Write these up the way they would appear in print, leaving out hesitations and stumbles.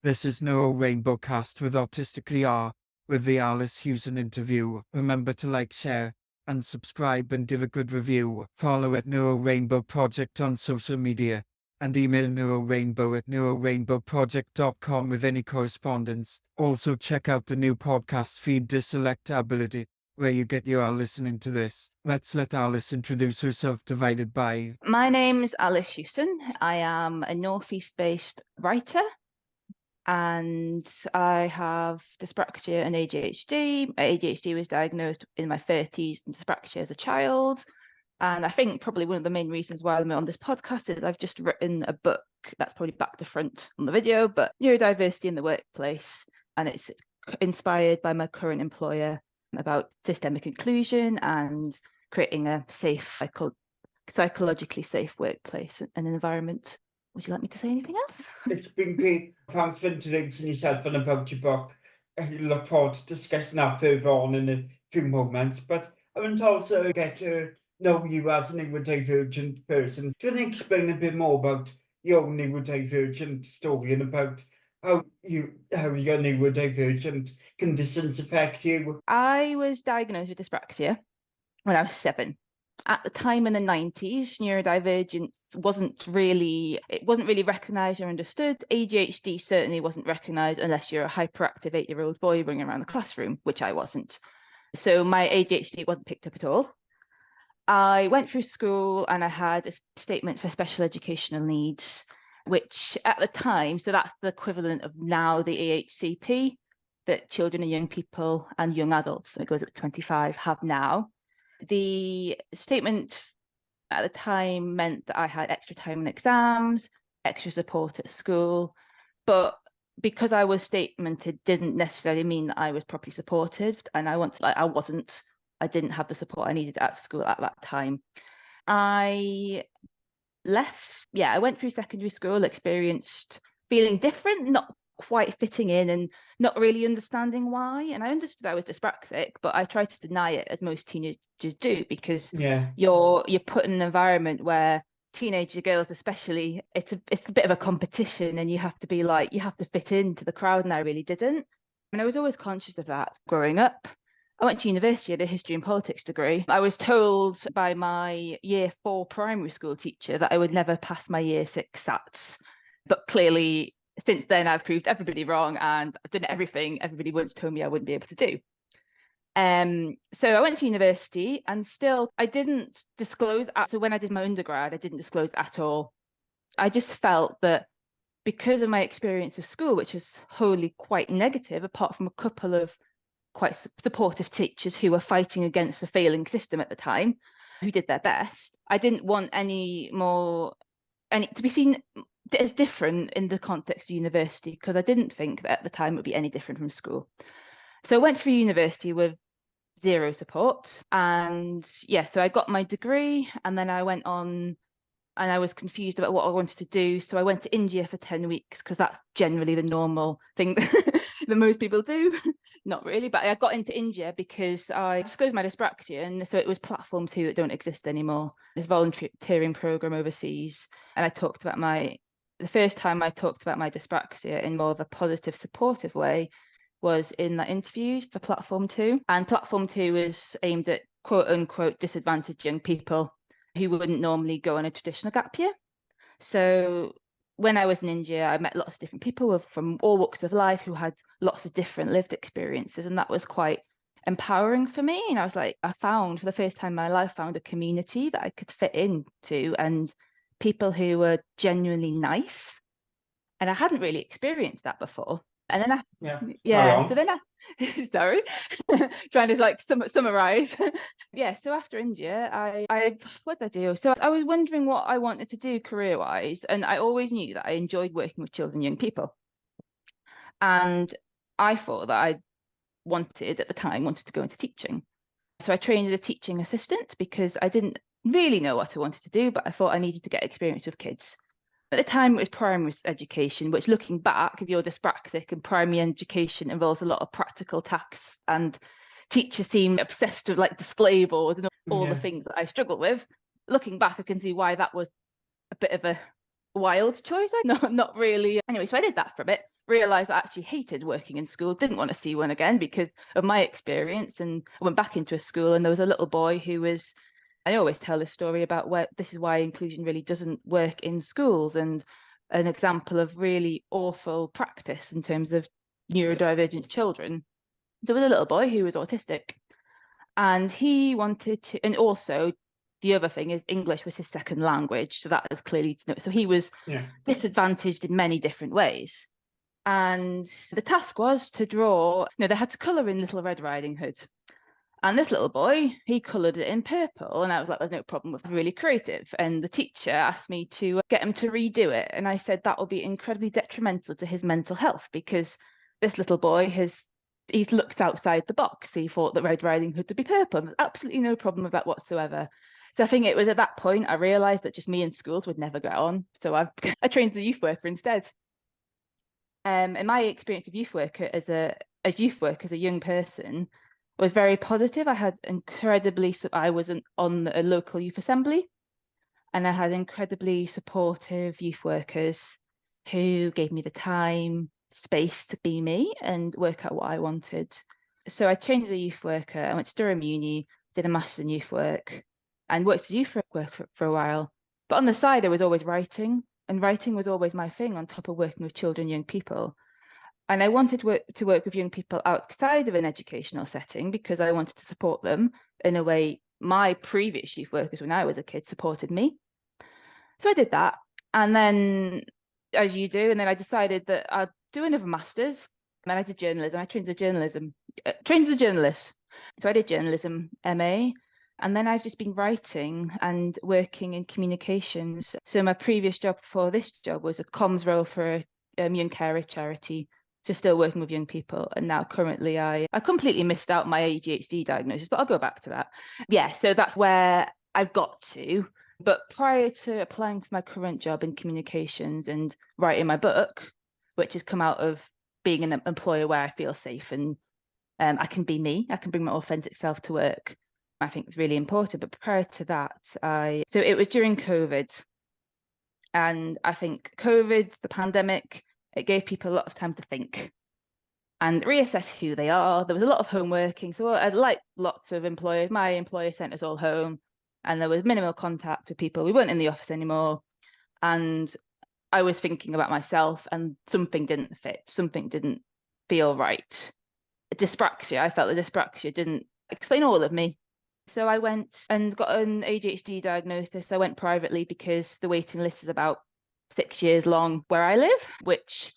This is Neuro Rainbow Cast with Autistically Aar, with the Alice Hewson interview. Remember to like, share, and subscribe and give a good review. Follow at Neuro Rainbow Project on social media, and email neurorainbow@neurorainbowproject.com with any correspondence. Also check out the new podcast feed Dyslexability, where you get your listening to this. Let's let Alice introduce herself, divided by... My name is Alice Hewson. I am a Northeast-based writer, and I have dyspraxia and ADHD. ADHD was diagnosed in my 30s and dyspraxia as a child. And I think probably one of the main reasons why I'm on this podcast is I've just written a book that's probably back to front on the video, but Neurodiversity in the Workplace. And it's inspired by my current employer about systemic inclusion and creating a safe, psychologically safe workplace and an environment. Would you like me to say anything else? It's been great. Thanks for introducing yourself and about your book. I look forward to discussing that further on in a few moments. But I want to also get to know you as a neurodivergent person. Can you explain a bit more about your neurodivergent story and about how your neurodivergent conditions affect you? I was diagnosed with dyspraxia when I was 7. At the time in the 90s, neurodivergence wasn't really recognized or understood. ADHD certainly wasn't recognized unless you're a hyperactive 8-year-old boy running around the classroom, which I wasn't. So my ADHD wasn't picked up at all. I went through school and I had a statement for special educational needs, which at the time, so that's the equivalent of now the EHCP that children and young people and young adults, so it goes up to 25, have now. The statement at the time meant that I had extra time in exams, extra support at school, but because I was statemented didn't necessarily mean that I was properly supported, and I didn't have the support I needed at school at that time. I went through secondary school, experienced feeling different, not quite fitting in and not really understanding why. And I understood I was dyspraxic, but I tried to deny it, as most teenagers do, because you're put in an environment where teenager girls especially, it's a bit of a competition, and you have to fit into the crowd, and I really didn't. And I was always conscious of that growing up. I went to university, at a history and politics degree. I was told by my year 4 primary school teacher that I would never pass my year 6 SATs, but clearly since then I've proved everybody wrong, and I've done everything everybody once told me I wouldn't be able to do. So I went to university, and still I didn't disclose. So when I did my undergrad, I didn't disclose at all. I just felt that because of my experience of school, which was wholly quite negative, apart from a couple of quite supportive teachers who were fighting against the failing system at the time, who did their best, I didn't want to be seen as different in the context of university, because I didn't think that at the time it would be any different from school. So I went through university with zero support, and so I got my degree, and then I went on, and I was confused about what I wanted to do. So I went to India for 10 weeks, because that's generally the normal thing that most people do. Not really, but I got into India because I disclosed my dyspraxia, and so it was Platform 2 that don't exist anymore, this volunteering program overseas. And the first time I talked about my dyspraxia in more of a positive, supportive way was in that interview for Platform 2. And Platform 2 is aimed at quote unquote disadvantaged young people who wouldn't normally go on a traditional gap year. So when I was in India, I met lots of different people from all walks of life who had lots of different lived experiences, and that was quite empowering for me. And I was like, I found, for the first time in my life, found a community that I could fit into, and people who were genuinely nice. And I hadn't really experienced that before. And then so then sorry, trying to summarize. So after India, I what did I do? So I was wondering what I wanted to do career-wise, and I always knew that I enjoyed working with children and young people. And I thought that I wanted to go into teaching. So I trained as a teaching assistant because I didn't really know what I wanted to do, but I thought I needed to get experience with kids. At the time, it was primary education, which, looking back, if you're dyspraxic, and primary education involves a lot of practical tasks, and teachers seem obsessed with display boards and all the things that I struggle with. Looking back, I can see why that was a bit of a wild choice. Not really. Anyway, so I did that for a bit. realised I actually hated working in school, didn't want to see one again because of my experience. And I went back into a school and there was a little boy who was, I always tell this story about where this is why inclusion really doesn't work in schools, and an example of really awful practice in terms of neurodivergent children. So there was a little boy who was autistic, and he wanted to, and also the other thing is English was his second language. So that is clearly, so he was disadvantaged in many different ways. And the task was to draw, they had to colour in Little Red Riding Hood. And this little boy, he coloured it in purple. And I was like, there's no problem with really creative. And the teacher asked me to get him to redo it. And I said that will be incredibly detrimental to his mental health, because this little boy he's looked outside the box. He thought that Red Riding Hood would be purple. And there's absolutely no problem with that whatsoever. So I think it was at that point I realised that just me in schools would never get on. So I trained as a youth worker instead. And my experience of youth worker as a young person was very positive. I had I was on a local youth assembly, and I had incredibly supportive youth workers who gave me the time, space to be me and work out what I wanted. So I trained as a youth worker. I went to Durham Uni, did a master's in youth work, and worked as a youth worker for a while. But on the side, I was always writing, and writing was always my thing on top of working with children, young people. And I wanted to work with young people outside of an educational setting because I wanted to support them in a way my previous youth workers when I was a kid supported me. So I did that. And then, as you do, and then I decided that I'd do another master's. And then I did journalism. I trained as a journalist. So I did journalism MA. And then I've just been writing and working in communications. So my previous job before this job was a comms role for a young carer charity. So still working with young people. And now currently I completely missed out my ADHD diagnosis, but I'll go back to that. Yeah, so that's where I've got to. But prior to applying for my current job in communications and writing my book, which has come out of being an employer where I feel safe and I can be me, I can bring my authentic self to work, I think it's really important. But prior to that, so it was during COVID. And I think COVID, the pandemic, it gave people a lot of time to think and reassess who they are. There was a lot of home working. So like lots of employers, my employer sent us all home, and there was minimal contact with people. We weren't in the office anymore. And I was thinking about myself, and something didn't fit. Something didn't feel right. Dyspraxia, I felt the dyspraxia didn't explain all of me. So I went and got an ADHD diagnosis. I went privately because the waiting list is about 6 years long where I live, which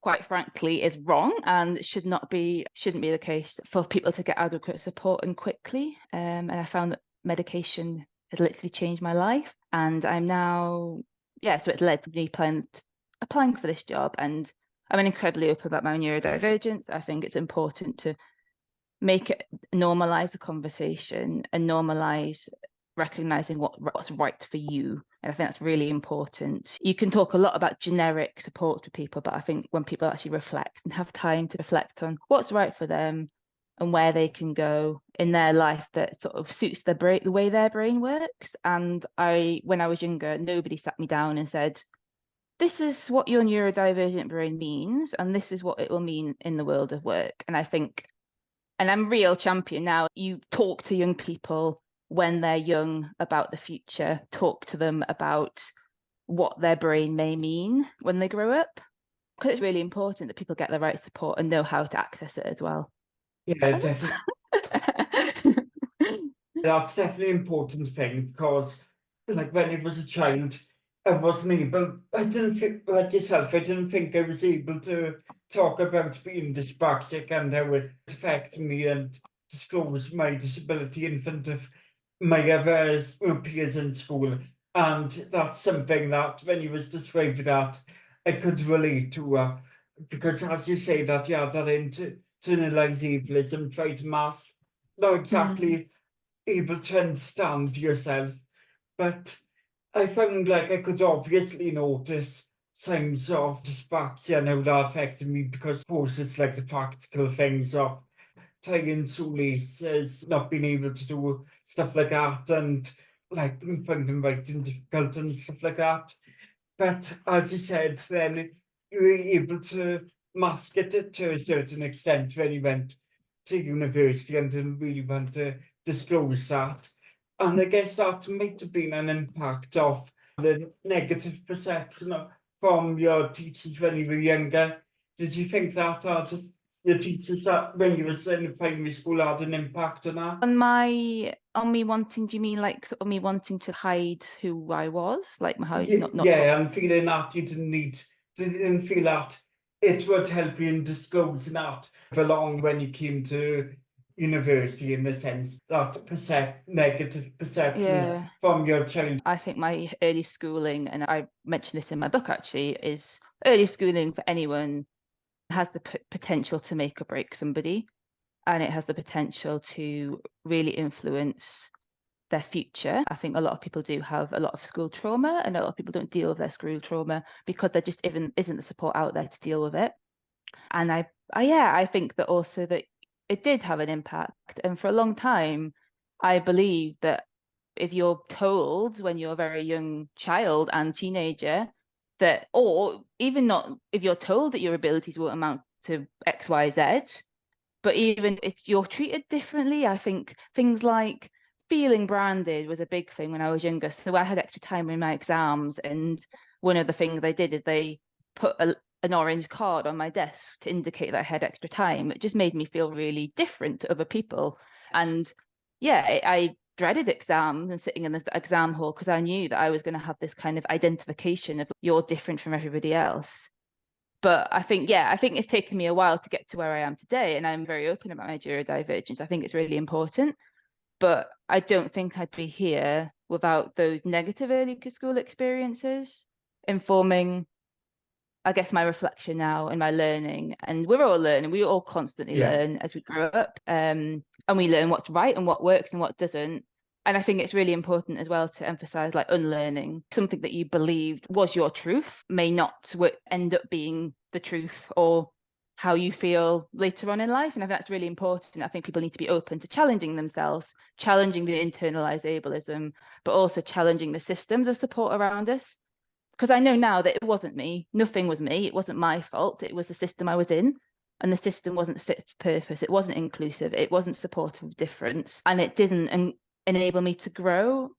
quite frankly is wrong and shouldn't be the case for people to get adequate support and quickly. And I found that medication has literally changed my life. And I'm now, so it's led to me applying for this job. And I'm incredibly open about my neurodivergence. I think it's important to normalize the conversation and normalize recognizing what's right for you. And I think that's really important. You can talk a lot about generic support to people, but I think when people actually reflect and have time to reflect on what's right for them and where they can go in their life that sort of suits their brain, the way their brain works. And when I was younger, nobody sat me down and said, this is what your neurodivergent brain means, and this is what it will mean in the world of work. And I think, and I'm a real champion now, you talk to young people when they're young about the future, talk to them about what their brain may mean when they grow up, because it's really important that people get the right support and know how to access it as well. Yeah, definitely. That's definitely an important thing, because like when I was a child, I didn't think, like yourself, I didn't think I was able to talk about being dyspraxic and how it affected me and disclose my disability in front of my other peers in school. And that's something that when you was describing that, I could relate to, because as you say that, that internalized ableism, try to mask, not exactly able to understand yourself. But I found like I could obviously notice signs of dyspraxia and how that affected me, because of course it's like the practical things of tying shoelaces, not being able to do stuff like that, and like finding writing difficult and stuff like that. But as you said, then you were able to mask it to a certain extent when he went to university and didn't really want to disclose that. And I guess that might have been an impact of the negative perception from your teachers when you were younger. Did you think that your teachers that when you were in primary school had an impact on that? On me wanting, do you mean like sort of me wanting to hide who I was? Like my how not Yeah, I'm feeling that you didn't feel that it would help you in disclosing that for long when you came to university, in the sense that negative perception Yeah. from your child. I think my early schooling, and I mentioned this in my book actually, is early schooling for anyone has the potential to make or break somebody, and it has the potential to really influence their future. I think a lot of people do have a lot of school trauma, and a lot of people don't deal with their school trauma because there just even isn't the support out there to deal with it. And I think that also that it did have an impact. And for a long time, I believe that if you're told when you're a very young child and teenager that, or even not, if you're told that your abilities will amount to X, Y, Z, but even if you're treated differently, I think things like feeling branded was a big thing when I was younger. So I had extra time in my exams, and one of the things they did is they put an orange card on my desk to indicate that I had extra time. It just made me feel really different to other people. And yeah, I dreaded exams and sitting in this exam hall because I knew that I was going to have this kind of identification of you're different from everybody else. But I think it's taken me a while to get to where I am today, and I'm very open about my neurodivergence. I think it's really important, but I don't think I'd be here without those negative early school experiences informing, I guess, my reflection now and my learning. And we're all learning. We all constantly learn as we grow up, and we learn what's right and what works and what doesn't. And I think it's really important as well to emphasize like unlearning. Something that you believed was your truth may not end up being the truth or how you feel later on in life. And I think that's really important. I think people need to be open to challenging themselves, challenging the internalized ableism, but also challenging the systems of support around us. Because I know now that it wasn't me. Nothing was me. It wasn't my fault. It was the system I was in. And the system wasn't fit for purpose. It wasn't inclusive. It wasn't supportive of difference. And it didn't enable me to grow.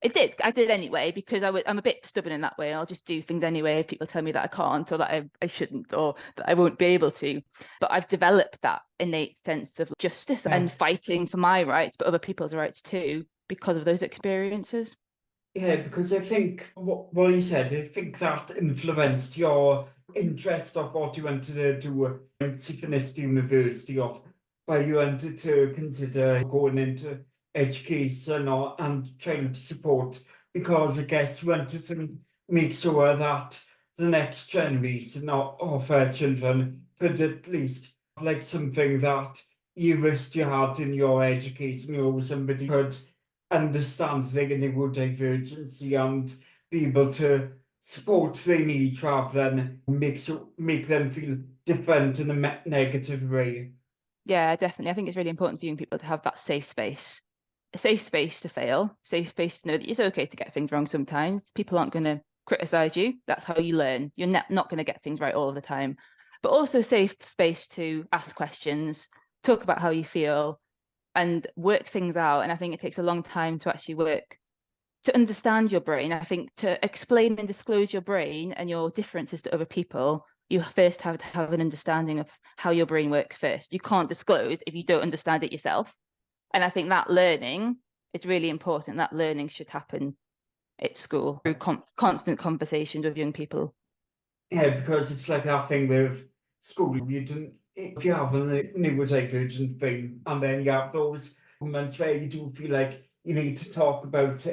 It did. I did anyway, because I'm a bit stubborn in that way. I'll just do things anyway if people tell me that I can't or that I shouldn't or that I won't be able to. But I've developed that innate sense of justice and fighting for my rights, but other people's rights too, because of those experiences. Yeah, because I think what you said, I think that influenced your interest of what you wanted to do once you finished university, of where you wanted to consider going into education and child support, because I guess you wanted to make sure that the next generation of children could at least have like something that you wished you had in your education, somebody could understand their neurodivergency and be able to support their needs rather than make them feel different in a negative way. Yeah, definitely. I think it's really important for young people to have that safe space, a safe space to fail, safe space to know that it's okay to get things wrong sometimes. People aren't going to criticize you. That's how you learn. You're not going to get things right all the time, but also safe space to ask questions, talk about how you feel, and work things out. And I think it takes a long time to actually work to understand your brain. I think to explain and disclose your brain and your differences to other people, you first have to have an understanding of how your brain works first. You can't disclose if you don't understand it yourself. And I think that learning is really important. That learning should happen at school through constant conversations with young people. Yeah, because it's like that thing with school. You didn't, if you have a neurodivergent thing, and then you have those moments where you do feel like you need to talk about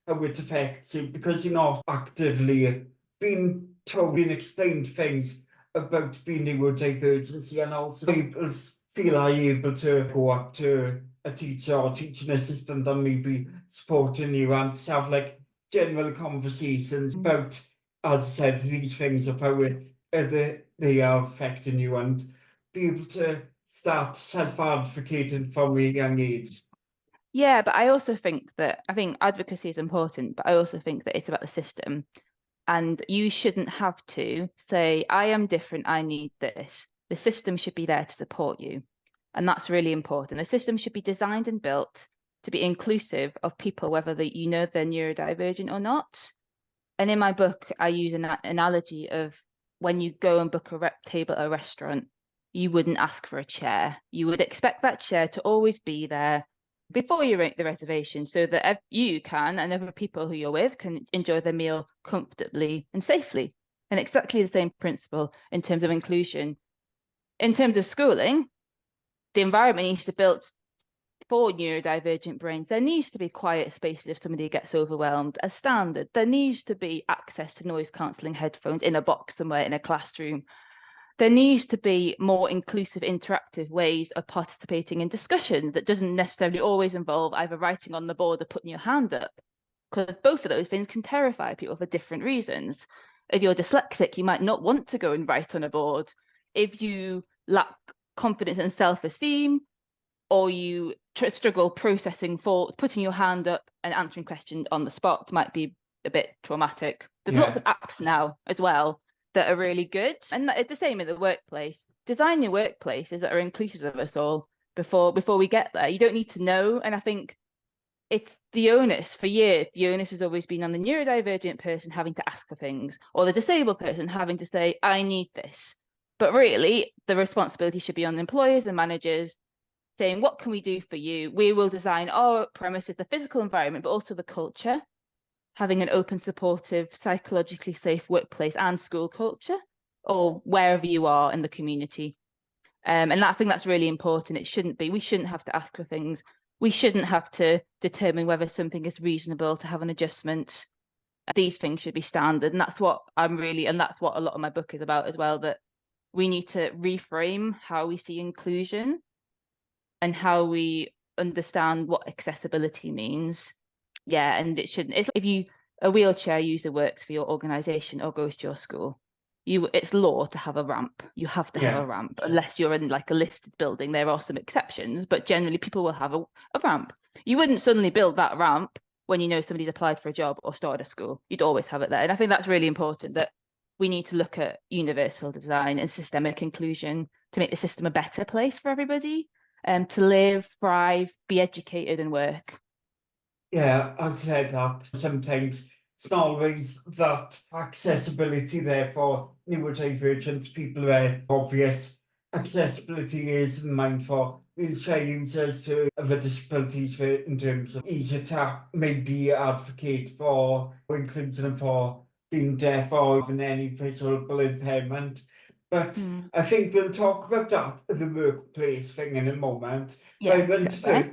how it affects you, because you're not actively being told, being explained things about being neurodivergency, and also people feel are able to go up to a teacher or teaching assistant and maybe supporting you and have like general conversations about, as I said, these things of how they are affecting you, and be able to start self-advocating from a young age. Yeah, but I think advocacy is important, but I also think that it's about the system. And you shouldn't have to say, I am different, I need this. The system should be there to support you. And that's really important. The system should be designed and built to be inclusive of people, whether they're neurodivergent or not. And in my book, I use an analogy of when you go and book a table at a restaurant, you wouldn't ask for a chair. You would expect that chair to always be there before you make the reservation, so that you can and other people who you're with can enjoy their meal comfortably and safely. And exactly the same principle in terms of inclusion. In terms of schooling, the environment needs to be built for neurodivergent brains. There needs to be quiet spaces if somebody gets overwhelmed as standard. There needs to be access to noise cancelling headphones in a box somewhere in a classroom. There needs to be more inclusive, interactive ways of participating in discussion that doesn't necessarily always involve either writing on the board or putting your hand up, because both of those things can terrify people for different reasons. If you're dyslexic, you might not want to go and write on a board. If you lack confidence and self-esteem, or you struggle processing thoughts, putting your hand up and answering questions on the spot might be a bit traumatic. There's lots of apps now as well that are really good. And it's the same in the workplace. Design your workplaces that are inclusive of us all before we get there. You don't need to know. And I think it's the onus for years. The onus has always been on the neurodivergent person having to ask for things, or the disabled person having to say, I need this. But really, the responsibility should be on employers and managers saying, what can we do for you? We will design our premises, the physical environment, but also the culture, having an open, supportive, psychologically safe workplace and school culture, or wherever you are in the community. And I think that's really important. We shouldn't have to ask for things. We shouldn't have to determine whether something is reasonable to have an adjustment. These things should be standard. And that's what that's what a lot of my book is about as well, that we need to reframe how we see inclusion and how we understand what accessibility means. Yeah, and it shouldn't. If a wheelchair user works for your organisation or goes to your school, it's law to have a ramp. You have to have a ramp, unless you're in like a listed building. There are some exceptions, but generally people will have a ramp. You wouldn't suddenly build that ramp when you know somebody's applied for a job or started a school. You'd always have it there. And I think that's really important, that we need to look at universal design and systemic inclusion to make the system a better place for everybody. To live, thrive, be educated and work. Yeah, I said that sometimes it's not always that accessibility there for neurodivergent people where obvious accessibility is in mind for wheelchair users to other disabilities in terms of easy to maybe advocate for inclusion and for being deaf or even any visual impairment. But I think we'll talk about that, the workplace thing, in a moment. Yeah, I want to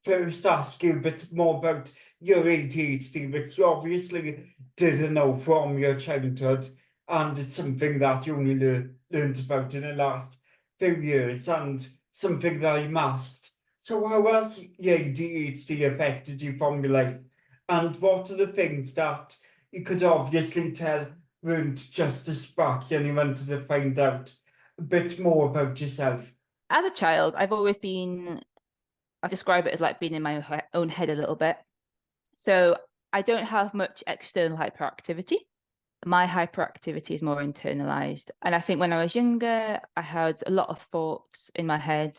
first ask you a bit more about your ADHD, which you obviously didn't know from your childhood, and it's something that you only learned about in the last few years, and something that you masked. So how has your ADHD affected you from your life? And what are the things that you could obviously tell weren't just dyspraxia and you wanted to find out a bit more about yourself? As a child, I describe it as like being in my own head a little bit. So I don't have much external hyperactivity. My hyperactivity is more internalized. And I think when I was younger, I had a lot of thoughts in my head,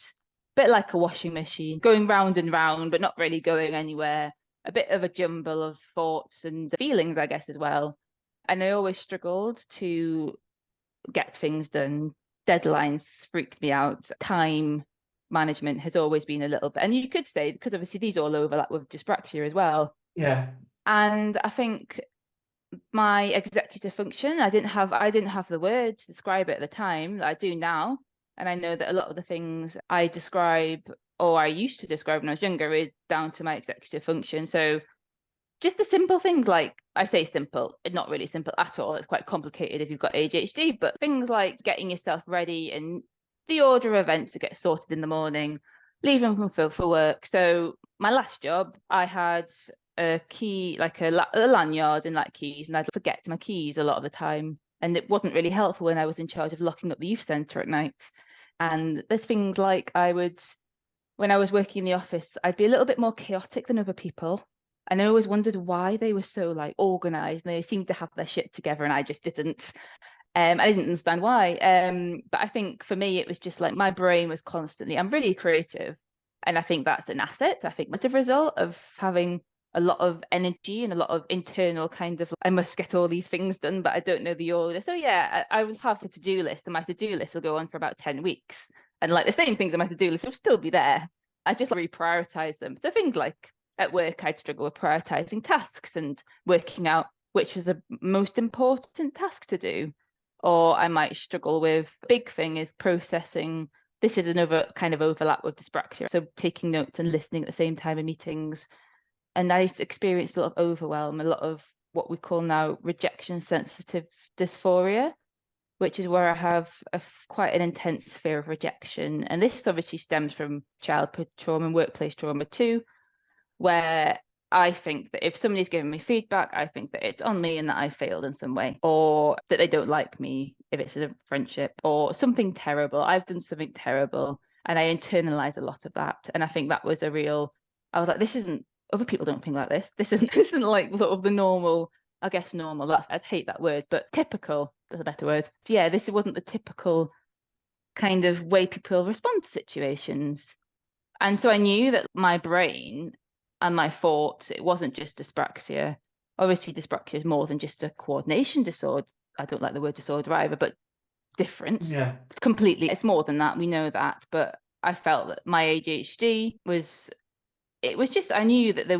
a bit like a washing machine, going round and round, but not really going anywhere. A bit of a jumble of thoughts and feelings, I guess, as well. And I always struggled to get things done. Deadlines freaked me out. Time management has always been a little bit, and you could say, because obviously these all overlap with dyspraxia as well. Yeah. And I think my executive function, I didn't have the word to describe it at the time that I do now. And I know that a lot of the things I describe, or I used to describe when I was younger, is down to my executive function. So just the simple things, like, I say simple, it's not really simple at all. It's quite complicated if you've got ADHD, but things like getting yourself ready and the order of events that get sorted in the morning, leaving for work. So my last job, I had a key, like a lanyard and like keys, and I'd forget my keys a lot of the time. And it wasn't really helpful when I was in charge of locking up the youth centre at night. And there's things like when I was working in the office, I'd be a little bit more chaotic than other people. And I always wondered why they were so like organized and they seemed to have their shit together and I just didn't. I didn't understand why. But I think for me, it was just like my brain was constantly, I'm really creative. And I think that's an asset. I think that's a result of having a lot of energy and a lot of internal kind of, I must get all these things done, but I don't know the order. So yeah, I will have a to-do list and my to-do list will go on for about 10 weeks. And like the same things on my to-do list will still be there. I just reprioritize them. So things like at work, I'd struggle with prioritizing tasks and working out which was the most important task to do. Or I might struggle with, big thing is processing. This is another kind of overlap with dyspraxia. So taking notes and listening at the same time in meetings. And I experienced a lot of overwhelm, a lot of what we call now rejection sensitive dysphoria, which is where I have quite an intense fear of rejection. And this obviously stems from childhood trauma and workplace trauma too, where I think that if somebody's giving me feedback, I think that it's on me and that I failed in some way, or that they don't like me if it's a friendship or something terrible. I've done something terrible and I internalize a lot of that. And I think that was I was like, this isn't, other people don't think like this. This isn't like sort of the normal, I guess normal. I'd hate that word, but typical is a better word. So yeah, this wasn't the typical kind of way people respond to situations. And so I knew that my brain and my thoughts, it wasn't just dyspraxia. Obviously, dyspraxia is more than just a coordination disorder. I don't like the word disorder either, but difference. Yeah. Completely. It's more than that. We know that. But I felt that my ADHD it was just, I knew that there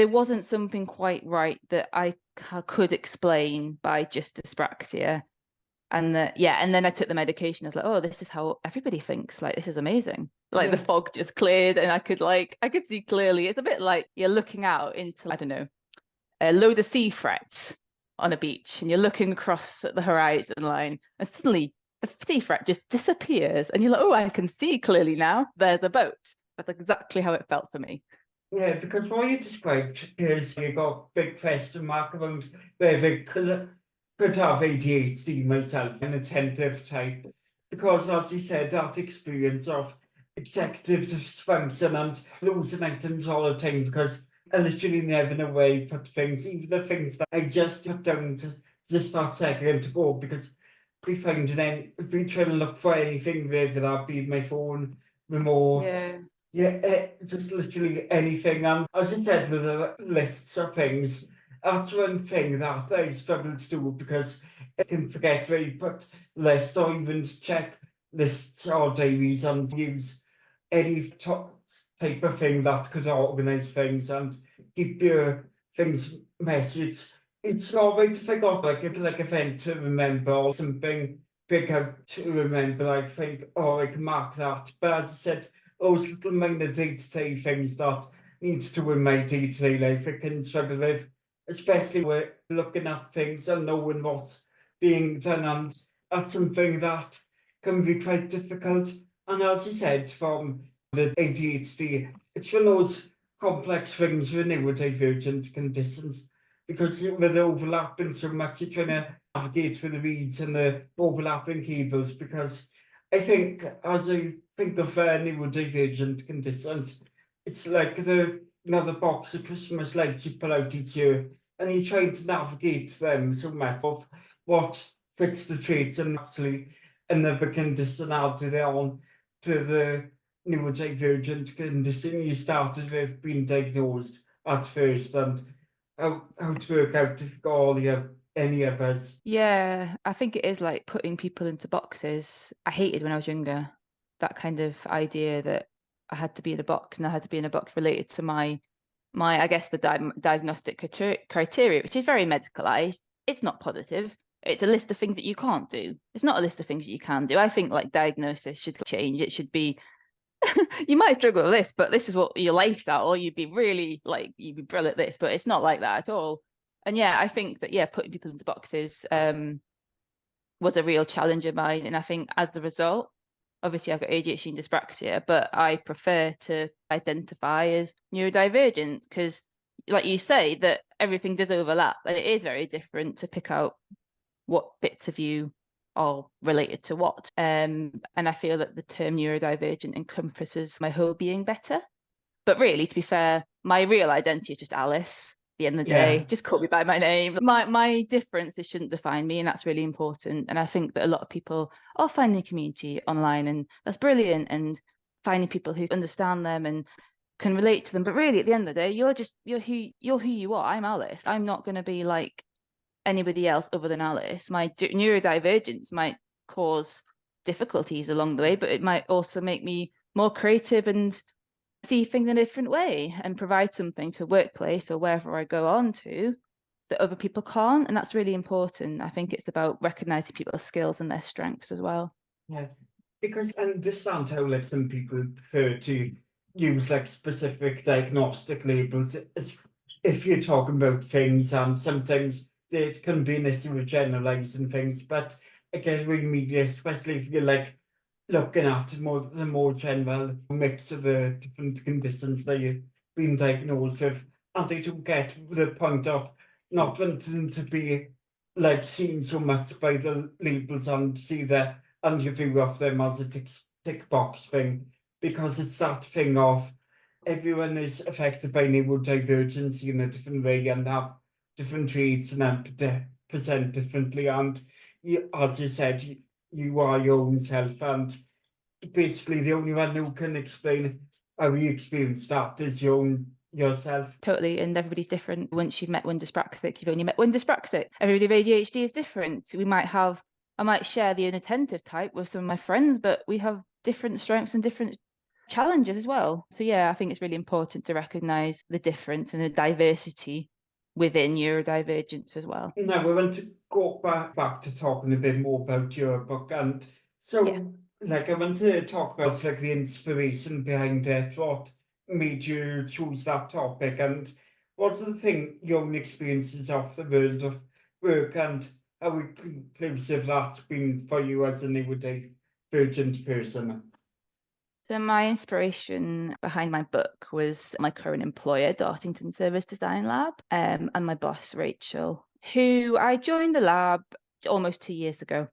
wasn't something quite right that I could explain by just dyspraxia. And then I took the medication. I was like, oh, this is how everybody thinks. Like, this is amazing. Like the fog just cleared and I could see clearly. It's a bit like you're looking out into, I don't know, a load of sea frets on a beach and you're looking across at the horizon line and suddenly the sea fret just disappears and you're like, oh, I can see clearly now. There's a boat. That's exactly how it felt for me. Yeah, because what you described is you got big question mark around whether could have ADHD myself, an attentive type, because as you said, that experience of executive dysfunction and losing items all the time, because I literally never know where you put things, even the things that I just put down to just that second to go, because we find then if we try to look for anything, whether that be my phone, remote. Yeah, just literally anything. And as I said, with the lists of things, that's one thing that I struggle to do because I can forget where you put lists or even to check lists or diaries and use any type of thing that could organise things and keep your things messy. It's alright if I got like a event to remember or something big out to remember. I think, oh, I can mark that. But as I said, those little minor day-to-day things that need to do in my day-to-day life, I can struggle with, especially with looking at things and knowing what's being done, and that's something that can be quite difficult. And as you said, from the ADHD, it's one of those complex things with neurodivergent conditions, because with overlapping so much, you're trying to navigate through the reeds and the overlapping cables, because I think as I think of neurodivergent conditions, it's like another box of Christmas lights you pull out each year, and you're trying to navigate them so much of what fits the traits, and actually another condition added on to the neurodivergent condition you started with being diagnosed at first, and how to work out if you've got any others. Yeah, I think it is like putting people into boxes. I hated when I was younger that kind of idea that I had to be in a box and I had to be in a box related to my I guess the diagnostic criteria, which is very medicalized. It's not positive. It's a list of things that you can't do. It's not a list of things that you can do. I think like diagnosis should change. It should be you might struggle with this, but this is what your lifestyle, or you'd be really like you'd be brilliant at this, but it's not like that at all. And yeah, I think that putting people into boxes was a real challenge of mine. And I think as a result, obviously I've got ADHD and dyspraxia, but I prefer to identify as neurodivergent because, like you say, that everything does overlap, and it is very different to pick out what bits of you are related to what. And I feel that the term neurodivergent encompasses my whole being better. But really, to be fair, my real identity is just Alice. At the end of the day, just call me by my name. My differences shouldn't define me, and that's really important. And I think that a lot of people are finding community online, and that's brilliant, and finding people who understand them and can relate to them. But really, at the end of the day, you're who you are. I'm Alice. I'm not going to be like anybody else other than Alice. My neurodivergence might cause difficulties along the way, but it might also make me more creative and see things in a different way and provide something to a workplace or wherever I go on to that other people can't. And that's really important. I think it's about recognizing people's skills and their strengths as well. Yeah, because I understand how like some people prefer to use like specific diagnostic labels if you're talking about things, and sometimes there can be an issue with generalizing things. But again, with media, especially if you're like looking at the more general mix of the different conditions that you've been diagnosed with, and I do get the point of not wanting to be like seen so much by the labels and see that and your view of them as a tick box thing, because it's that thing of everyone is affected by neurodivergency in a different way and have different traits and present differently. And you, as you said, you are your own self, and basically the only one who can explain how you experience that is yourself. Totally, and everybody's different. Once you've met one dyspraxic, you've only met one dyspraxic. Everybody with ADHD is different. I might share the inattentive type with some of my friends, but we have different strengths and different challenges as well. So yeah, I think it's really important to recognize the difference and the diversity within neurodivergence as well. Now we want to go back to talking a bit more about your book, and so like I want to talk about like the inspiration behind it, what made you choose that topic, and what's the thing, your own experiences of the world of work, and how inclusive that's been for you as a neurodivergent person. So my inspiration behind my book was my current employer, Dartington Service Design Lab, and my boss, Rachel, who I joined the lab almost 2 years ago.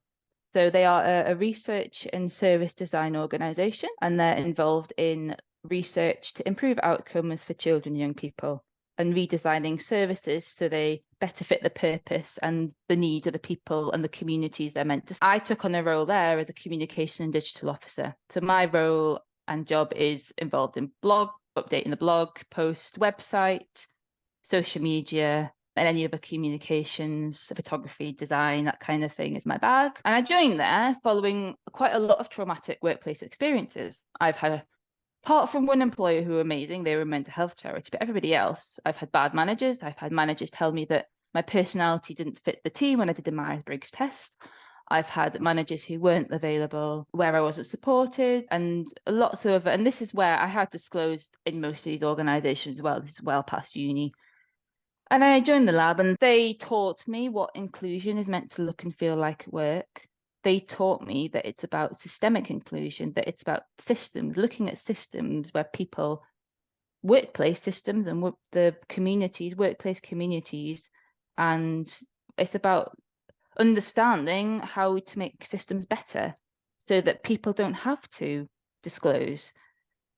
So they are a research and service design organisation, and they're involved in research to improve outcomes for children and young people and redesigning services so they better fit the purpose and the needs of the people and the communities they're meant to. I took on a role there as a communication and digital officer. So my role and job is involved in updating the blog, post, website, social media, and any other communications, photography, design, that kind of thing is my bag. And I joined there following quite a lot of traumatic workplace experiences. I've had apart from one employer who were amazing, they were a mental health charity, but everybody else, I've had bad managers. I've had managers tell me that my personality didn't fit the team when I did the Myers-Briggs test. I've had managers who weren't available, where I wasn't supported, and lots of, and this is where I had disclosed in most of these organisations as well. This is well past uni. And I joined the lab and they taught me what inclusion is meant to look and feel like at work. They taught me that it's about systemic inclusion, that it's about systems, looking at systems where people, workplace systems and the communities, workplace communities, and it's about understanding how to make systems better so that people don't have to disclose.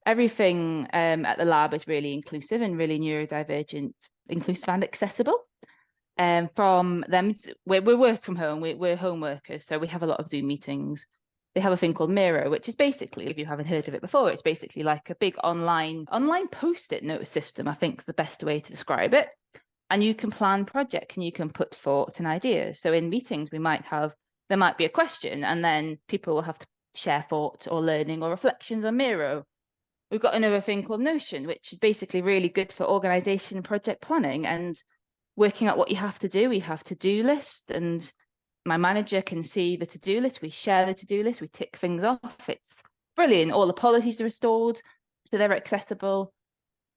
Everything at the lab is really inclusive and really neurodivergent, inclusive and accessible. From them, we work from home, we're home workers, so we have a lot of Zoom meetings. They have a thing called Miro, which is basically, if you haven't heard of it before, it's basically like a big online post-it note system, I think is the best way to describe it. And you can plan projects and you can put thought and ideas. So in meetings, there might be a question, and then people will have to share thought or learning or reflections on Miro. We've got another thing called Notion, which is basically really good for organisation and project planning and working out what you have to do. We have to-do lists, and my manager can see the to-do list. We share the to-do list. We tick things off. It's brilliant. All the policies are restored, so they're accessible.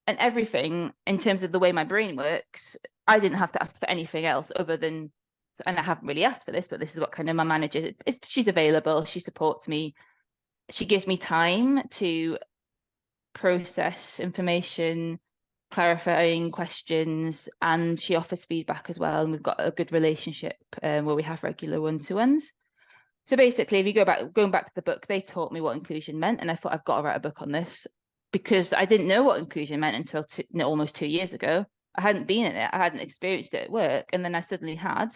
And everything in terms of the way my brain works, I didn't have to ask for anything else other than, and I haven't really asked for this, but this is what kind of my manager, she's available, she supports me, she gives me time to process information, clarifying questions, and she offers feedback as well. And we've got a good relationship where we have regular one-to-ones. So basically, if you going back to the book, they taught me what inclusion meant, and I thought I've got to write a book on this. because I didn't know what inclusion meant until almost 2 years ago. I hadn't been in it. I hadn't experienced it at work. And then I suddenly had.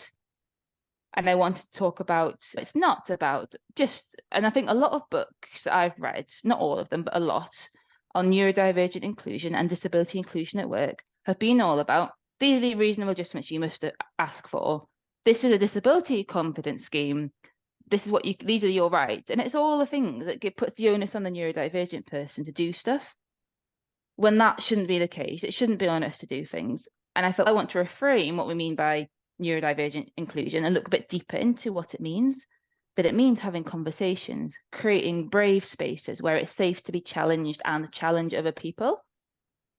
And I wanted to talk about, it's not about just, and I think a lot of books I've read, not all of them, but a lot, on neurodivergent inclusion and disability inclusion at work have been all about, these are the reasonable adjustments you must ask for. This is a disability confidence scheme. This is what these are your rights. And it's all the things that puts the onus on the neurodivergent person to do stuff, when that shouldn't be the case. It shouldn't be on us to do things. And I felt I want to reframe what we mean by neurodivergent inclusion and look a bit deeper into what it means. That it means having conversations, creating brave spaces where it's safe to be challenged and challenge other people,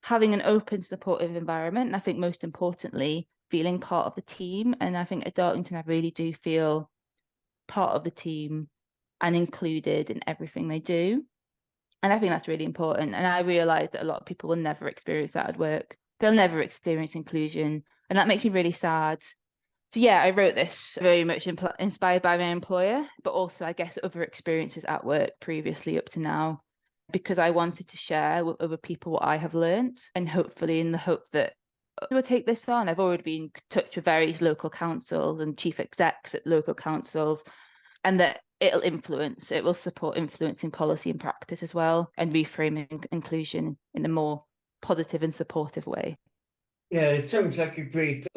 having an open, supportive environment, and I think most importantly, feeling part of the team. And I think at Dartington, I really do feel part of the team and included in everything they do. And I think that's really important. And I realise that a lot of people will never experience that at work. They'll never experience inclusion. And that makes me really sad. So yeah, I wrote this very much inspired by my employer, but also I guess other experiences at work previously up to now, because I wanted to share with other people what I have learned, and hopefully in the hope that will take this on. I've already been in touch with various local councils and chief execs at local councils, and that it will support influencing policy and practice as well, and reframing inclusion in a more positive and supportive way. Yeah, it sounds like a great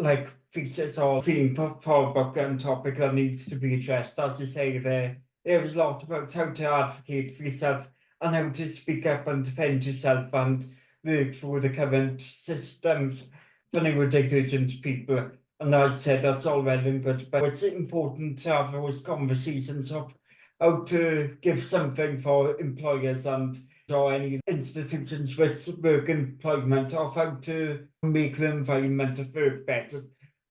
thesis or theme for a book and topic that needs to be addressed. As you say, there was a lot about how to advocate for yourself and how to speak up and defend yourself and work for the current systems for neurodivergent people. And as I said, that's all well and good, but it's important to have those conversations of how to give something for employers and or any institutions with work employment of how to make the environment of work better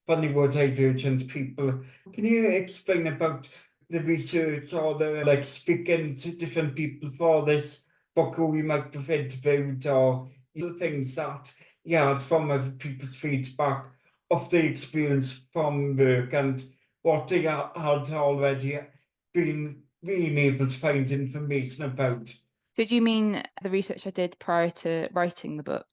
for neurodivergent people. Can you explain about the research or the speaking to different people for this book who you might have interviewed, or the things that you had from other people's feedback of the experience from work and what they had already been able to find information about? So do you mean the research I did prior to writing the book?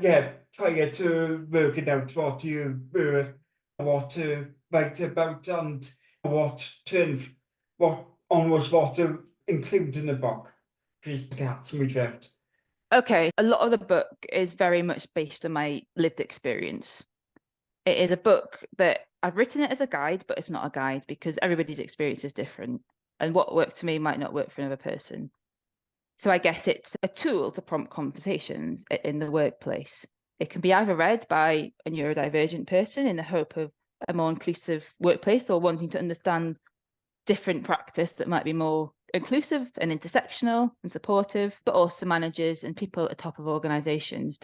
Yeah, prior to working out what you were, what to write about, and what to include in the book. Please catch me drift. Okay, a lot of the book is very much based on my lived experience. It is a book that I've written it as a guide, but it's not a guide because everybody's experience is different, and what works for me might not work for another person. So I guess it's a tool to prompt conversations in the workplace. It can be either read by a neurodivergent person in the hope of a more inclusive workplace, or wanting to understand different practice that might be more inclusive and intersectional and supportive, but also managers and people at the top of organizations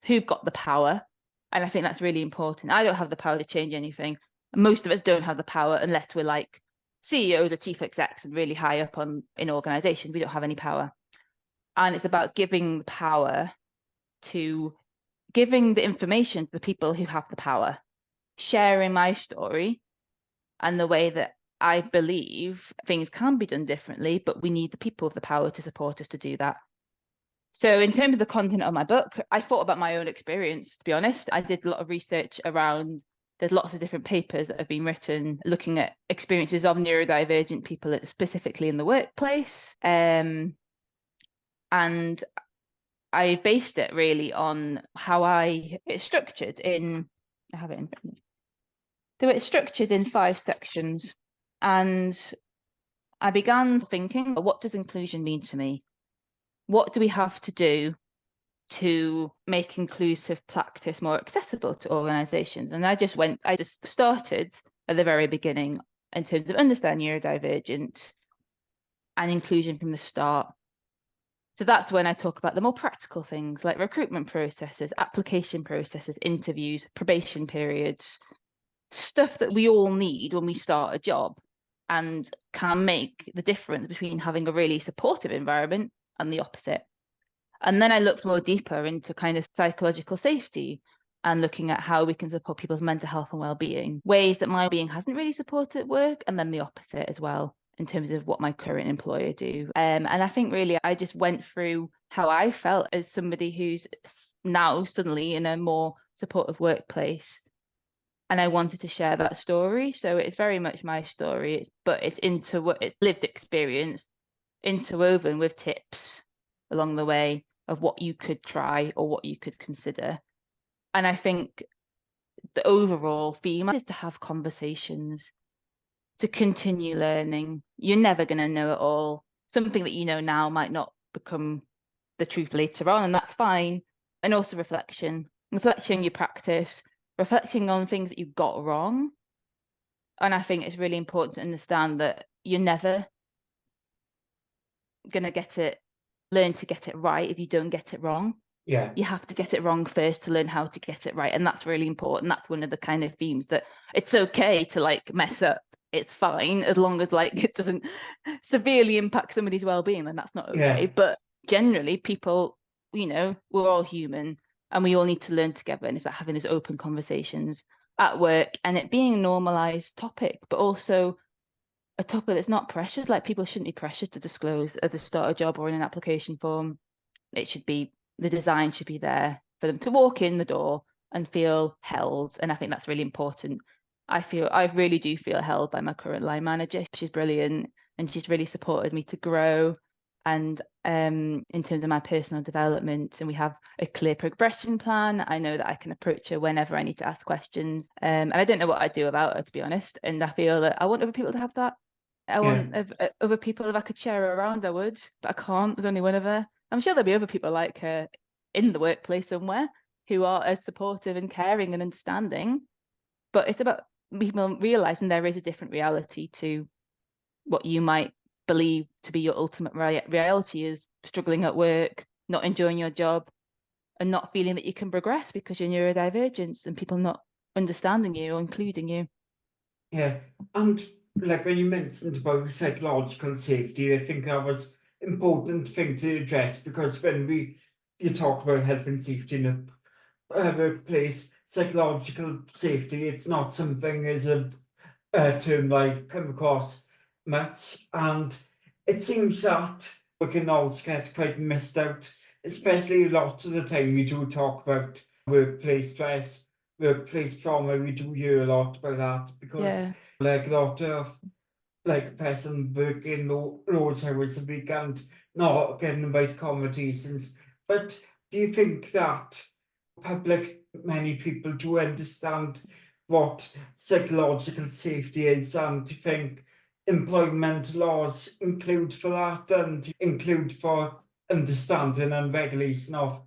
who've got the power. And I think that's really important. I don't have the power to change anything. Most of us don't have the power unless we're like CEOs or chief execs and really high up in organizations. We don't have any power. And it's about giving the information to the people who have the power, sharing my story and the way that I believe things can be done differently, but we need the people with the power to support us to do that. So in terms of the content of my book, I thought about my own experience, to be honest. I did a lot of research around, there's lots of different papers that have been written looking at experiences of neurodivergent people, specifically in the workplace. And I based it really on how it's structured in, I have it in front of me. So it's structured in 5 sections. And I began thinking, what does inclusion mean to me? What do we have to do to make inclusive practice more accessible to organizations? And I just started at the very beginning in terms of understanding neurodivergent and inclusion from the start. So that's when I talk about the more practical things like recruitment processes, application processes, interviews, probation periods, stuff that we all need when we start a job and can make the difference between having a really supportive environment and the opposite. And then I looked more deeper into kind of psychological safety and looking at how we can support people's mental health and well-being, ways that my being hasn't really supported at work, and then the opposite as well in terms of what my current employer do. And I think really I just went through how I felt as somebody who's now suddenly in a more supportive workplace. And I wanted to share that story. So it's very much my story, but it's lived experience interwoven with tips along the way of what you could try or what you could consider. And I think the overall theme is to have conversations, to continue learning. You're never going to know it all. Something that you know now might not become the truth later on, and that's fine. And also reflecting your practice, reflecting on things that you got wrong. And I think it's really important to understand that you're never going to learn to get it right if you don't get it wrong. Yeah. You have to get it wrong first to learn how to get it right. And that's really important. That's one of the kind of themes that it's okay to like mess up. It's fine as long as like it doesn't severely impact somebody's well-being, then that's not okay. Yeah. But generally people, you know, we're all human and we all need to learn together. And it's about having these open conversations at work and it being a normalized topic, but also a topic that's not pressured. Like people shouldn't be pressured to disclose at the start of a job or in an application form. It should be, the design should be there for them to walk in the door and feel held. And I think that's really important. I really do feel held by my current line manager. She's brilliant and she's really supported me to grow. And in terms of my personal development, and we have a clear progression plan. I know that I can approach her whenever I need to ask questions. And I don't know what I'd do about her, to be honest. And I feel that I want other people to have that. I want other people, if I could share her around, I would, but I can't. There's only one of her. I'm sure there'll be other people like her in the workplace somewhere who are as supportive and caring and understanding. But it's about people realizing there is a different reality to what you might believe to be your ultimate reality is struggling at work, not enjoying your job, and not feeling that you can progress because you're neurodivergent and people not understanding you or including you. Yeah. And like when you mentioned about psychological safety, I think that was important thing to address, because when you talk about health and safety in a workplace, psychological safety, it's not something as a term I've come across much, and it seems that we can also get quite missed out, especially a lot of the time we do talk about workplace stress, workplace trauma. We do hear a lot about that because like a lot of like person working loads hours a week and not getting the right accommodations. But do you think that many people do understand what psychological safety is, and do you think employment laws include for that and include for understanding and regulation of,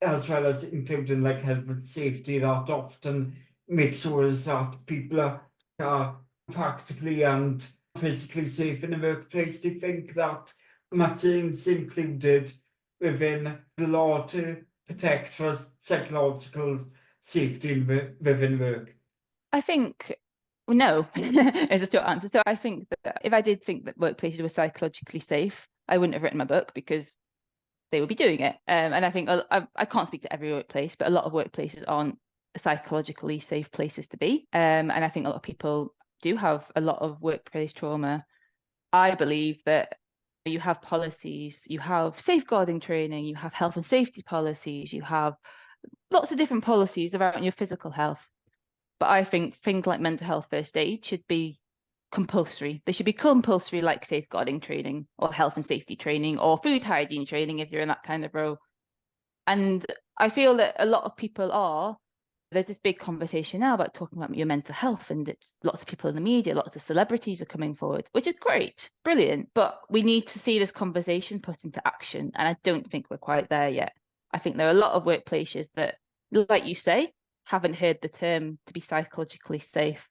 as well as including like health and safety, that often makes sure that people are practically and physically safe in the workplace? Do you think that much is included within the law to protect for psychological safety within work? I think no is a short answer. So I think that if I did think that workplaces were psychologically safe, I wouldn't have written my book because they would be doing it. And I think I can't speak to every workplace, but a lot of workplaces aren't psychologically safe places to be. And I think a lot of people do have a lot of workplace trauma. I believe that you have policies, you have safeguarding training, you have health and safety policies, you have lots of different policies around your physical health. But I think things like mental health first aid should be compulsory. They should be compulsory, like safeguarding training or health and safety training or food hygiene training if you're in that kind of role. And I feel that a lot of people are. There's this big conversation now about talking about your mental health, and it's lots of people in the media, lots of celebrities are coming forward, which is great, brilliant. But we need to see this conversation put into action. And I don't think we're quite there yet. I think there are a lot of workplaces that, like you say, haven't heard the term to be psychologically safe.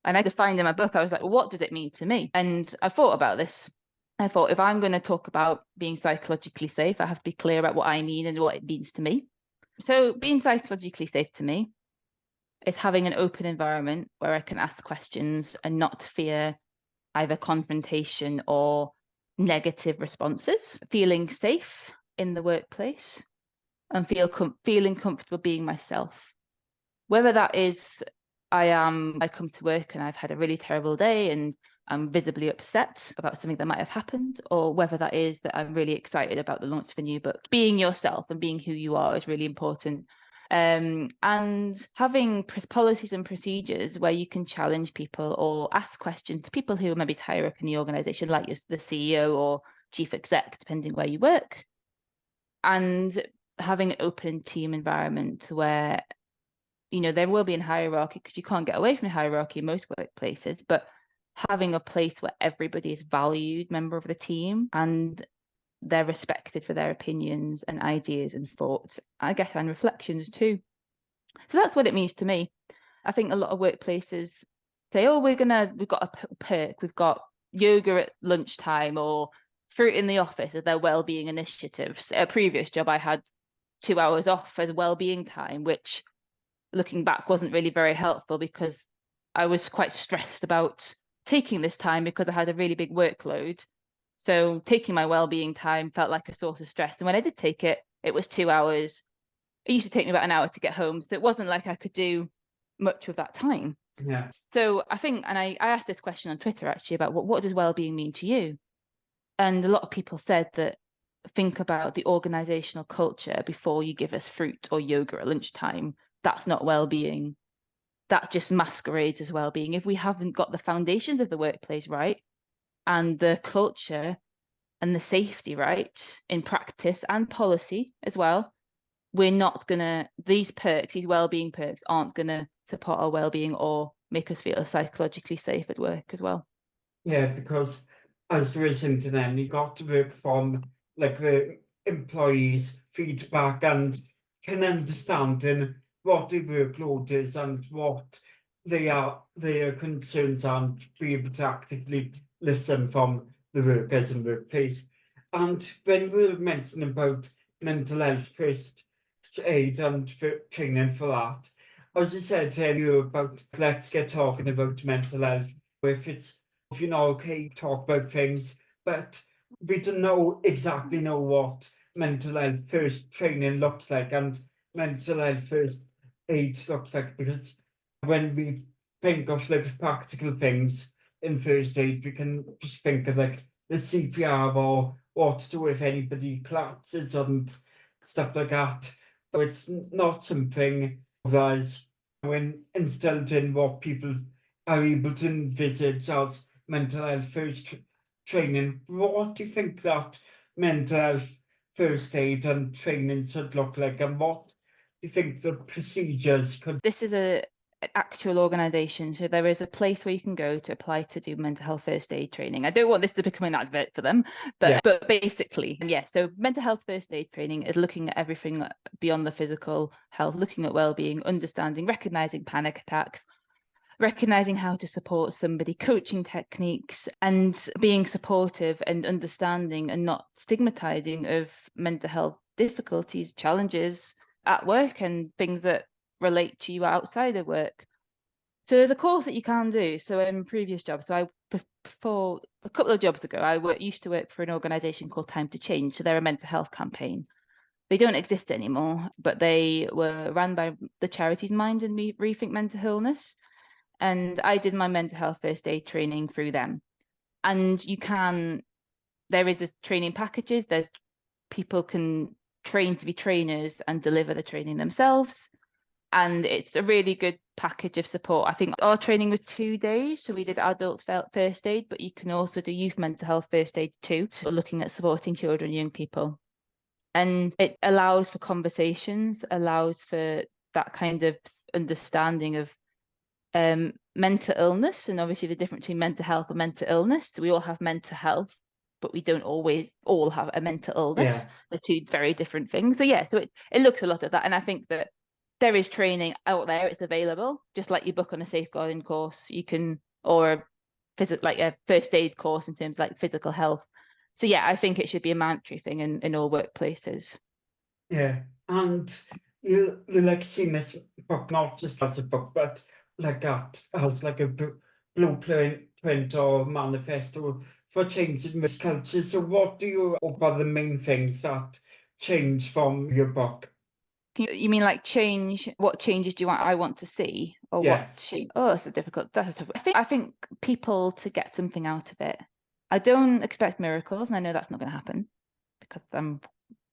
And I defined in my book, I was like, well, what does it mean to me? And I thought about this. I thought if I'm going to talk about being psychologically safe, I have to be clear about what I mean and what it means to me. So being psychologically safe to me is having an open environment where I can ask questions and not fear either confrontation or negative responses, feeling safe in the workplace and feeling comfortable being myself. Whether that is I come to work and I've had a really terrible day and I'm visibly upset about something that might have happened, or whether that is that I'm really excited about the launch of a new book. Being yourself and being who you are is really important. And having policies and procedures where you can challenge people or ask questions to people who are maybe higher up in the organization, like the CEO or chief exec, depending where you work. And having an open team environment where, there will be a hierarchy, because you can't get away from a hierarchy in most workplaces, but having a place where everybody is valued member of the team and they're respected for their opinions and ideas and thoughts, I guess, and reflections too. So that's what it means to me. I think a lot of workplaces say, oh, we've got a perk, we've got yoga at lunchtime or fruit in the office as their well-being initiatives. At a previous job, I had 2 hours off as well-being time, which looking back wasn't really very helpful, because I was quite stressed about taking this time because I had a really big workload. So taking my well-being time felt like a source of stress. And when I did take it, it was 2 hours. It used to take me about an hour to get home. So it wasn't like I could do much with that time. Yeah. So I think, and I asked this question on Twitter actually about what does well-being mean to you? And a lot of people said that think about the organizational culture before you give us fruit or yoga at lunchtime. That's not well-being. That just masquerades as well-being. If we haven't got the foundations of the workplace right, and the culture and the safety right in practice and policy as well, we're not gonna, these perks, these well-being perks aren't gonna support our well-being or make us feel psychologically safe at work as well. Yeah, because as listening to them, you got to work from like the employees' feedback and can understanding what the workload is and what their concerns are, and be able to actively listen from the workers and workplace. And when we were mentioning about mental health first aid and training for that, I was just said to you about let's get talking about mental health. If you're not okay, talk about things, but we don't exactly know what mental health first training looks like and mental health first aid looks like, because when we think of like practical things in first aid, we can just think of like the CPR or what to do if anybody collapses and stuff like that. But it's not something that is instilled in what people are able to envisage as mental health first training. What do you think that mental health first aid and training should look like, and what do you think the procedures could? This is an actual organisation, so there is a place where you can go to apply to do mental health first aid training. I don't want this to become an advert for them, but basically, yeah. So mental health first aid training is looking at everything beyond the physical health, looking at well-being, understanding, recognising panic attacks, recognizing how to support somebody, coaching techniques, and being supportive and understanding and not stigmatizing of mental health difficulties, challenges at work, and things that relate to you outside of work. So there's a course that you can do. So in previous jobs, before a couple of jobs ago, I used to work for an organization called Time to Change. So they're a mental health campaign. They don't exist anymore, but they were run by the charities Mind and Rethink Mental Illness. And I did my mental health first aid training through them. And there is a training packages. People can train to be trainers and deliver the training themselves. And it's a really good package of support. I think our training was 2 days. So we did adult first aid, but you can also do youth mental health first aid too, so looking at supporting children and young people. And it allows for conversations, allows for that kind of understanding of mental illness, and obviously the difference between mental health and mental illness. So we all have mental health, but we don't always all have a mental illness. Yeah. They're two very different things. So yeah, so it looks a lot at that. And I think that there is training out there, it's available, just like you book on a safeguarding course, you can, or like a first aid course in terms of like physical health. So yeah, I think it should be a mandatory thing in all workplaces. Yeah, and you like seen this book not just as a book, but like that as like a blueprint or manifesto for changing this culture. So what do you hope are the main things that change from your book? You mean like change? What changes do I want to see, or Yes. Oh, that's a difficult. That's a tough. I think people to get something out of it. I don't expect miracles, and I know that's not going to happen because I'm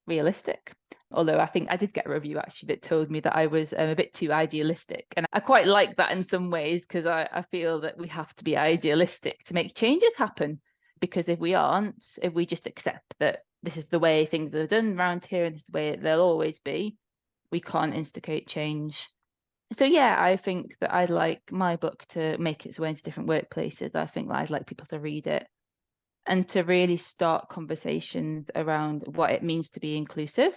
realistic. Although I think I did get a review actually that told me that I was a bit too idealistic, and I quite like that in some ways, because I feel that we have to be idealistic to make changes happen. Because if we aren't, if we just accept that this is the way things are done around here and this is the way they'll always be, we can't instigate change. So yeah, I think that I'd like my book to make its way into different workplaces. I think that I'd like people to read it and to really start conversations around what it means to be inclusive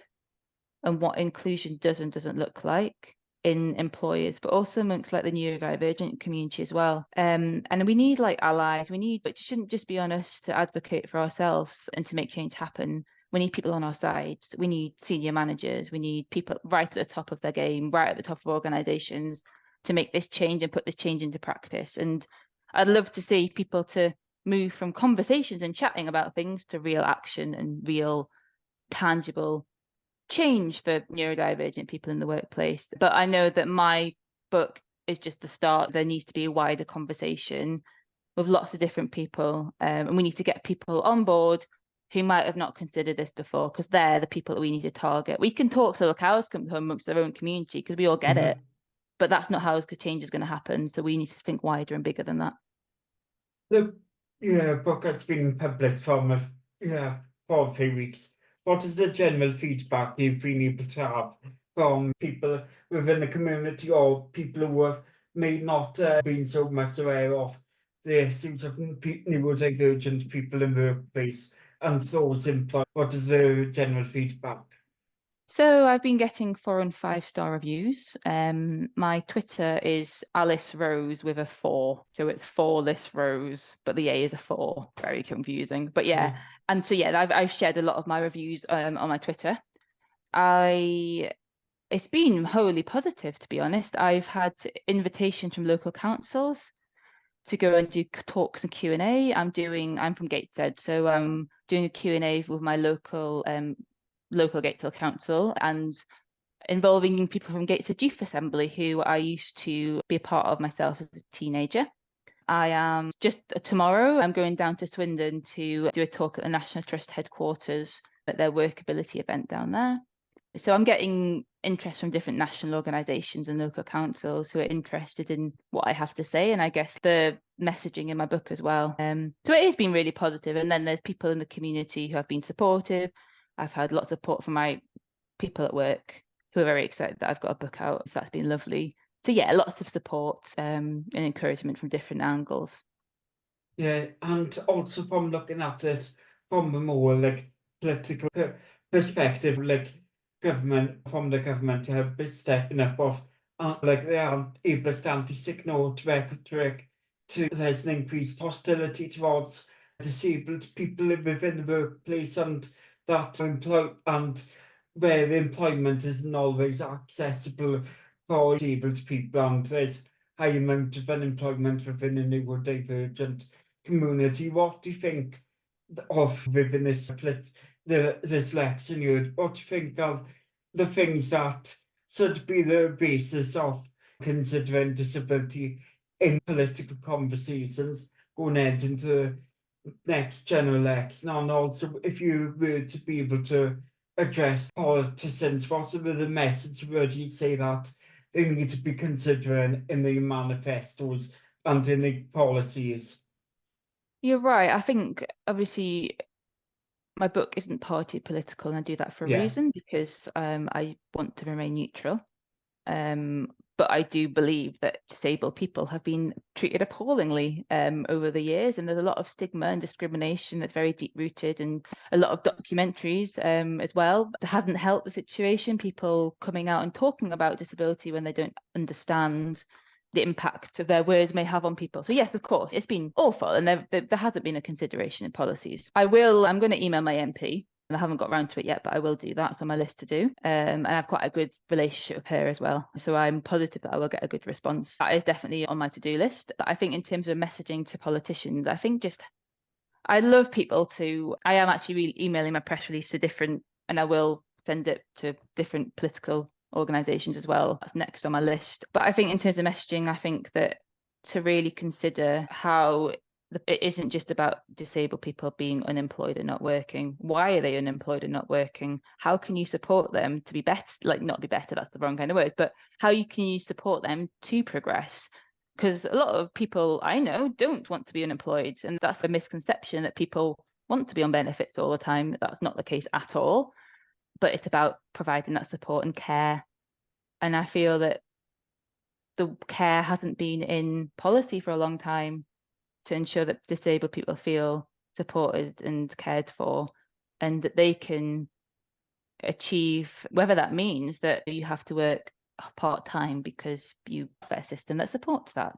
and what inclusion does and doesn't look like in employers, but also amongst like the neurodivergent community as well. And we need like allies. But it shouldn't just be on us to advocate for ourselves and to make change happen. We need people on our sides. We need senior managers. We need people right at the top of their game, right at the top of organizations to make this change and put this change into practice. And I'd love to see people to move from conversations and chatting about things to real action and real tangible change for neurodivergent people in the workplace. But I know that my book is just the start. There needs to be a wider conversation with lots of different people, and we need to get people on board who might have not considered this before, because they're the people that we need to target. We can talk till the cows come home amongst our own community because we all get it, but that's not how change is going to happen. So we need to think wider and bigger than that. The book has been published for a few weeks. What is the general feedback you've been able to have from people within the community, or people who have may not been so much aware of the issues of neurodivergent people in the workplace and those employed? What is the general feedback? So I've been getting 4 and 5-star reviews. My Twitter is Alice Rose with a 4. So it's 4less Rose, but the A is a 4. Very confusing. But yeah. And so yeah, I've shared a lot of my reviews on my Twitter. It's been wholly positive, to be honest. I've had invitations from local councils to go and do talks and Q&A. I'm from Gateshead, so I'm doing a Q&A with my local Gateshead council, and involving people from Gateshead Youth Assembly, who I used to be a part of myself as a teenager. I am just tomorrow, I'm going down to Swindon to do a talk at the National Trust headquarters at their workability event down there. So I'm getting interest from different national organisations and local councils who are interested in what I have to say, and I guess the messaging in my book as well. So it has been really positive. And then there's people in the community who have been supportive. I've had lots of support from my people at work who are very excited that I've got a book out. So that's been lovely. So yeah, lots of support and encouragement from different angles. Yeah, and also from looking at this from a more like political perspective, like the government have been stepping up of like they aren't able to stand to signal to rhetoric to there's an increased hostility towards disabled people within the workplace, and that where employment isn't always accessible for disabled people, and there's high amount of unemployment within a neurodivergent community. What do you think of within this this election year? What do you think of the things that should be the basis of considering disability in political conversations going into the next general election? And also, if you were to be able to address politicians, what are the message would you say that they need to be considering in the manifestos and in the policies? You're right. I think obviously my book isn't party political, and I do that for a reason, because I want to remain neutral. But I do believe that disabled people have been treated appallingly over the years, and there's a lot of stigma and discrimination that's very deep rooted, and a lot of documentaries as well that haven't helped the situation. People coming out and talking about disability when they don't understand the impact of their words may have on people. So yes, of course, it's been awful, and there hasn't been a consideration in policies. I'm going to email my MP. I haven't got around to it yet, but I will do that. It's on my list to do. And I've quite a good relationship with her as well. So I'm positive that I will get a good response. That is definitely on my to-do list. But I think in terms of messaging to politicians, I think I love people I am actually emailing my press release to different, and I will send it to different political organisations as well. That's next on my list. But I think in terms of messaging, I think that to really consider how it isn't just about disabled people being unemployed and not working. Why are they unemployed and not working? How can you support them to be better? Like, not be better, that's the wrong kind of word, but can you support them to progress? Because a lot of people I know don't want to be unemployed, and that's a misconception that people want to be on benefits all the time. That's not the case at all. But it's about providing that support and care. And I feel that the care hasn't been in policy for a long time to ensure that disabled people feel supported and cared for, and that they can achieve, whether that means that you have to work part-time because you have a system that supports that.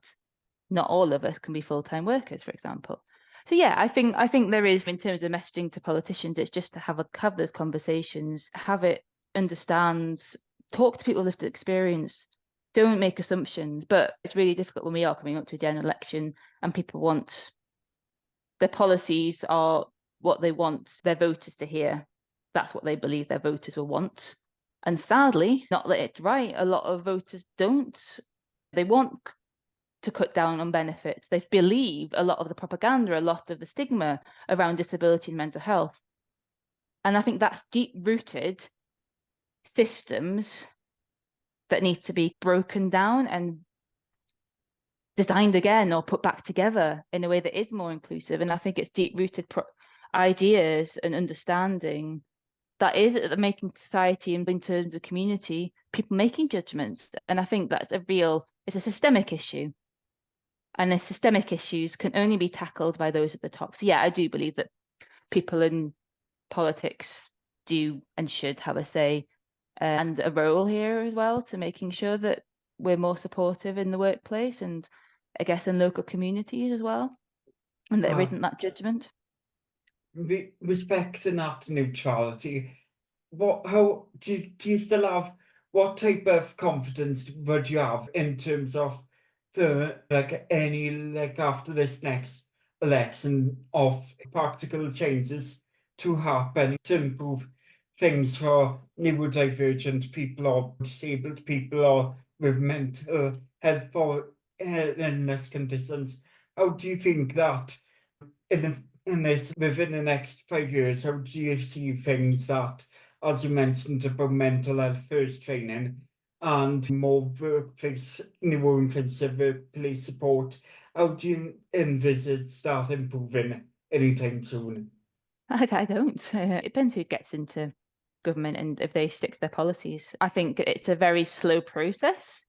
Not all of us can be full-time workers, for example. So yeah, I think there is, in terms of messaging to politicians, it's just to have those conversations, have it, understand, talk to people with lived experience, don't make assumptions. But it's really difficult when we are coming up to a general election and people want, their policies are what they want their voters to hear. That's what they believe their voters will want. And sadly, not that it's right, a lot of voters don't. They want to cut down on benefits. They believe a lot of the propaganda, a lot of the stigma around disability and mental health. And I think that's deep-rooted systems that need to be broken down and designed again or put back together in a way that is more inclusive. And I think it's deep-rooted ideas and understanding that is making society, and in terms of community, people making judgments. And I think that's it's a systemic issue. And the systemic issues can only be tackled by those at the top. So yeah, I do believe that people in politics do and should have a say and a role here as well, to making sure that we're more supportive in the workplace and I guess in local communities as well, and there isn't that judgment. Respecting that neutrality, how do you still have, what type of confidence would you have in terms of after this next election, of practical changes to happen to improve things for neurodivergent people or disabled people or with mental health or illness conditions? How do you think that within the next 5 years, how do you see things that, as you mentioned, about mental health first training and more neuro-inclusive workplace support, how do you envisage that improving anytime soon? I don't. It depends who gets into government and if they stick to their policies. I think it's a very slow process.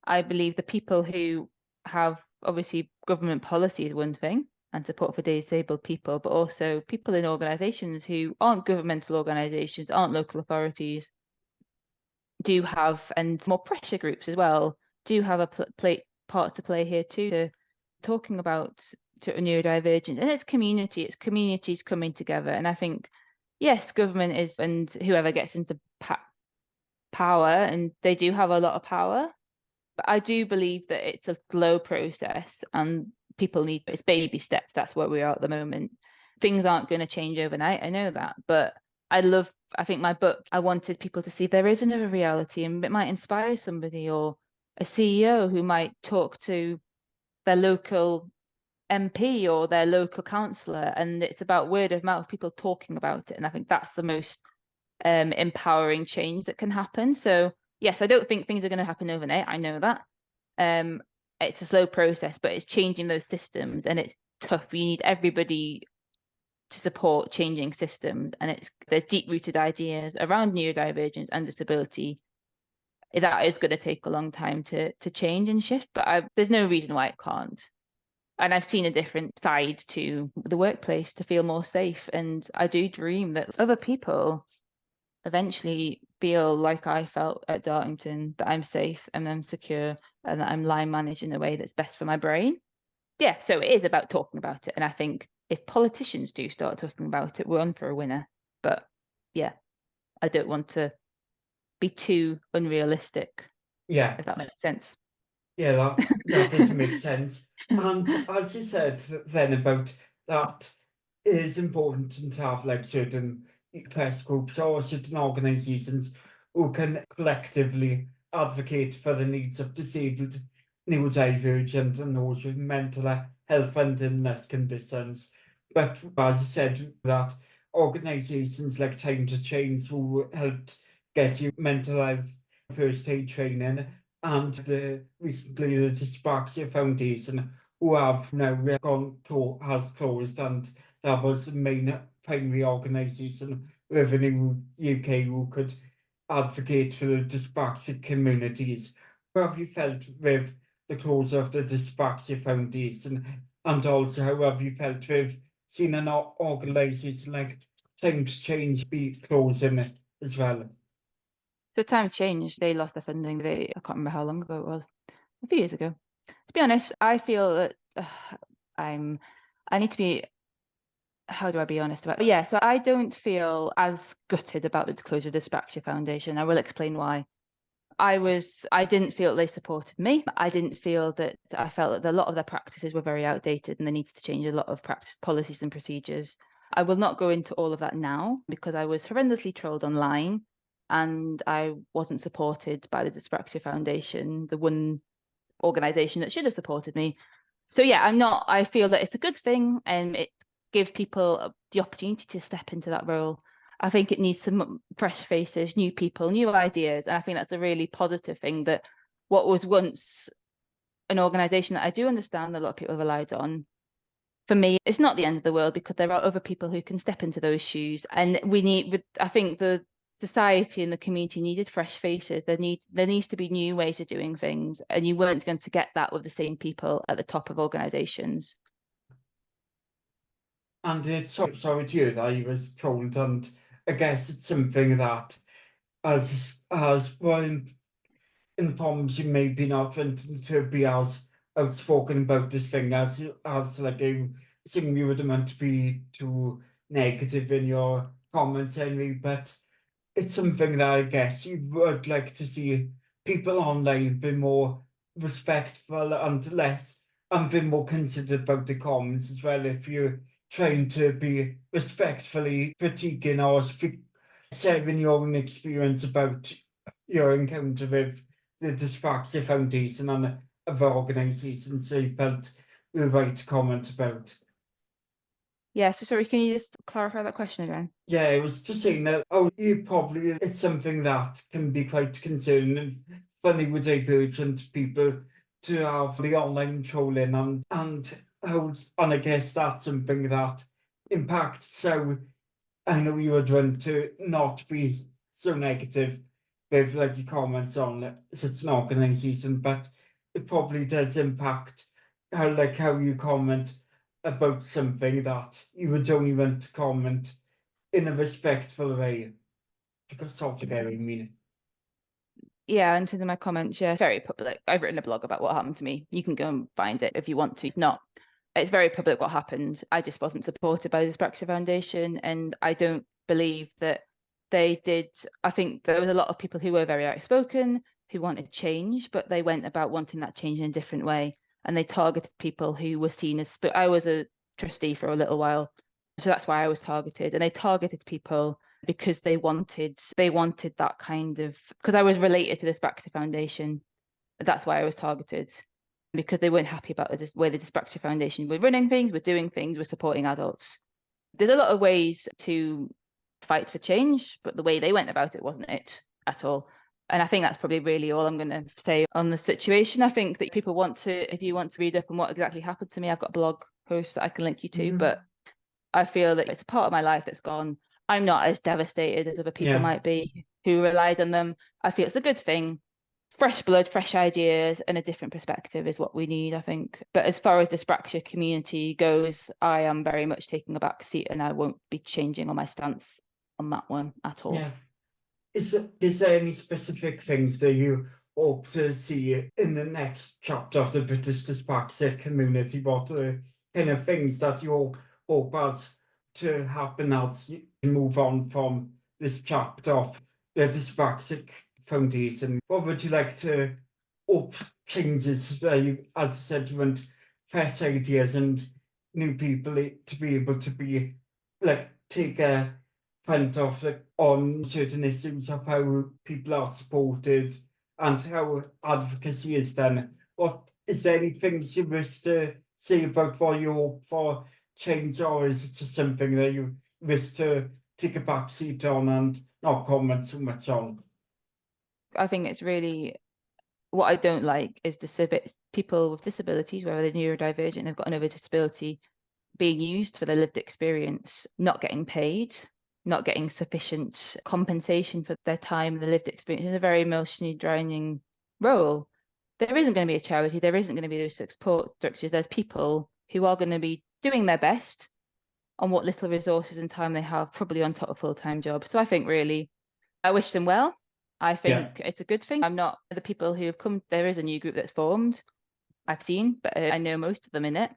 I believe the people who have, obviously, government policy is one thing, and support for disabled people, but also people in organisations who aren't governmental organisations, aren't local authorities, do have, and more pressure groups as well, do have a part to play here too, to talking about neurodivergence. And it's communities coming together. And I think, yes, government is, and whoever gets into power, and they do have a lot of power, but I do believe that it's a slow process and it's baby steps. That's where we are at the moment. Things aren't going to change overnight, I know that, but I think my book, I wanted people to see there is another reality, and it might inspire somebody, or a CEO who might talk to their local MP or their local councillor, and it's about word of mouth, people talking about it. And I think that's the most empowering change that can happen. So yes, I don't think things are going to happen overnight, I know that. It's a slow process, but it's changing those systems, and it's tough. You need everybody to support changing systems, and there's deep-rooted ideas around neurodivergence and disability that is going to take a long time to change and shift, but there's no reason why it can't. And I've seen a different side to the workplace to feel more safe, and I do dream that other people eventually feel like I felt at Dartington, that I'm safe and I'm secure and that I'm line managed in a way that's best for my brain. Yeah, so it is about talking about it. And I think if politicians do start talking about it, we're on for a winner. But yeah, I don't want to be too unrealistic. Yeah, if that makes sense. Yeah, that does make sense. And as you said then about that, it is important to have like certain press groups or certain organisations who can collectively advocate for the needs of disabled, neurodivergent and those with mental health and illness conditions. But as I said, that organisations like Time to Change, who helped get you mental health first aid training, and recently the Dyspraxia Foundation, who have now has closed, and that was the main primary organisation within the UK who could advocate for the dyspraxic communities. How have you felt with the closure of the Dyspraxia Foundation, and also how have you felt with seeing an organisation like Time to Change be closing it as well? So Time Change, they lost their funding. I can't remember how long ago it was. A few years ago. To be honest, I feel that I need to be. How do I be honest about it? Yeah, so I don't feel as gutted about the closure of the Dyspraxia Foundation. I will explain why. I didn't feel they supported me. I felt that a lot of their practices were very outdated and they needed to change a lot of practice policies and procedures. I will not go into all of that now because I was horrendously trolled online and I wasn't supported by the Dyspraxia Foundation, the one organisation that should have supported me. So yeah, I feel that it's a good thing and it gives people the opportunity to step into that role. I think it needs some fresh faces, new people, new ideas. And I think that's a really positive thing, that what was once an organisation that I do understand a lot of people relied on, for me, it's not the end of the world because there are other people who can step into those shoes. And I think the society and the community needed fresh faces. There needs to be new ways of doing things. And you weren't going to get that with the same people at the top of organisations. And it's sorry to hear that you was told, and I guess it's something that as well informs you maybe not wanting to be as outspoken about this thing as like a thing you wouldn't want to be too negative in your comments anyway, but it's something that I guess you would like to see people online be more respectful and be more considerate about the comments as well. If you're trying to be respectfully critiquing or sharing your own experience about your encounter with the Dyspraxia Foundation and other organisations you felt were right to comment about. Yeah, so sorry, can you just clarify that question again? Yeah, it was just saying that, it's something that can be quite concerning and funny with divergent people to have the online trolling and I guess that's something that impacts. So I know you would want to not be so negative with like your comments on such an organisation, but it probably does impact how you comment about something that you would only want to comment in a respectful way. Because sort of I mean. Yeah, in terms of my comments, yeah, very public. I've written a blog about what happened to me. You can go and find it if you want to. It's very public what happened. I just wasn't supported by the Dyspraxia Foundation, and I don't believe that they did. I think there was a lot of people who were very outspoken, who wanted change, but they went about wanting that change in a different way, and they targeted people who were seen as. But I was a trustee for a little while, so that's why I was targeted, and they targeted people because they wanted that kind of, because I was related to the Dyspraxia Foundation. That's why I was targeted, because they weren't happy about the way the Dyspraxia Foundation were running things, were doing things, were supporting adults. There's a lot of ways to fight for change, but the way they went about it wasn't it at all. And I think that's probably really all I'm going to say on the situation. I think that if you want to read up on what exactly happened to me, I've got a blog post that I can link you to, but I feel that it's a part of my life that's gone. I'm not as devastated as other people might be who relied on them. I feel it's a good thing. Fresh blood, fresh ideas, and a different perspective is what we need, I think. But as far as the Dyspraxia community goes, I am very much taking a back seat, and I won't be changing on my stance on that one at all. Yeah. Is there any specific things that you hope to see in the next chapter of the British Dyspraxia community? What are kind of things that you hope as to happen as you move on from this chapter of the Dyspraxic Foundation? What would you like to hope changes? As I said, you want fresh ideas and new people to be able to be like take a front of on certain issues of how people are supported and how advocacy is done. What is there anything you wish to say about what you hope for change, or is it just something that you wish to take a back seat on and not comment so much on? I think it's really, what I don't like is people with disabilities, whether they're neurodivergent, they've got another disability, being used for their lived experience, not getting paid, not getting sufficient compensation for their time and the lived experience. It's a very emotionally draining role. There isn't going to be a charity, there isn't going to be those support structures. There's people who are going to be doing their best on what little resources and time they have, probably on top of full-time jobs. So I think really, I wish them well. I think it's a good thing. I'm not the people who have come, there is a new group that's formed, I've seen, but I know most of them in it.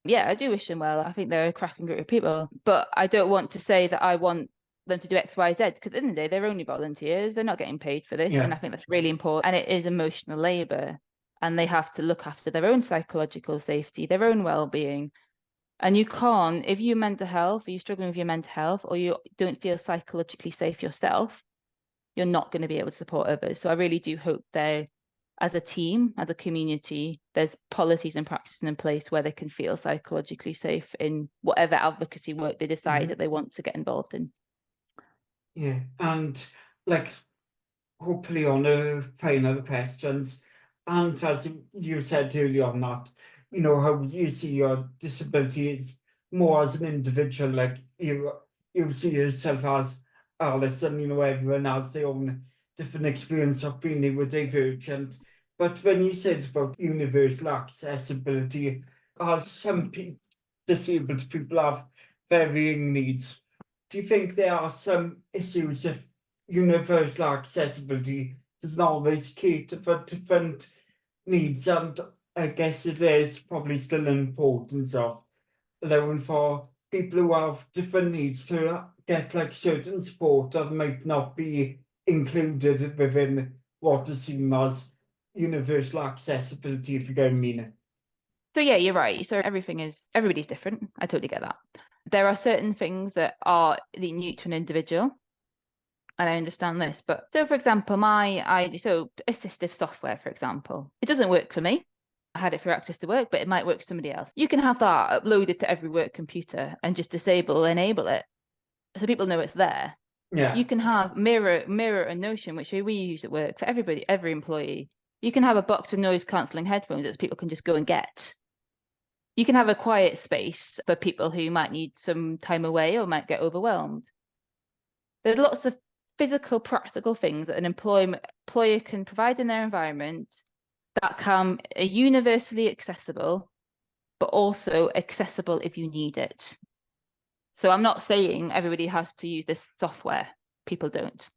Yeah, I do wish them well. I think they're a cracking group of people, but I don't want to say that I want them to do X, Y, Z, because at the end of the day, they're only volunteers. They're not getting paid for this. And I think that's really important. And it is emotional labor, and they have to look after their own psychological safety, their own well-being. And you can't, if you're mental health, or you're struggling with your mental health, or you don't feel psychologically safe yourself, you're not going to be able to support others. So I really do hope they, as a team, as a community, there's policies and practices in place where they can feel psychologically safe in whatever advocacy work they decide that they want to get involved in. Yeah, and like hopefully on the final questions, and as you said earlier on that, you know, how you see your disability is more as an individual, like you see yourself as Alice, and you know, everyone has their own different experience of being neurodivergent. But when you said about universal accessibility, as some disabled people have varying needs, do you think there are some issues of universal accessibility does not always cater for different needs? And I guess it is probably still an importance of allowing for people who have different needs to get like certain support that might not be included within what is seen as universal accessibility, if you get what I mean. So yeah, you're right. So everybody's different. I totally get that. There are certain things that are unique to an individual, and I understand this. But so, for example, assistive software, for example, it doesn't work for me. I had it for Access to Work, but it might work for somebody else. You can have that uploaded to every work computer and just enable it, so people know it's there. Yeah. You can have Mirror and Notion, which we use at work for everybody, every employee. You can have a box of noise cancelling headphones that people can just go and get. You can have a quiet space for people who might need some time away or might get overwhelmed. There's lots of physical, practical things that an employer can provide in their environment that can are universally accessible, but also accessible if you need it. So I'm not saying everybody has to use this software. People don't.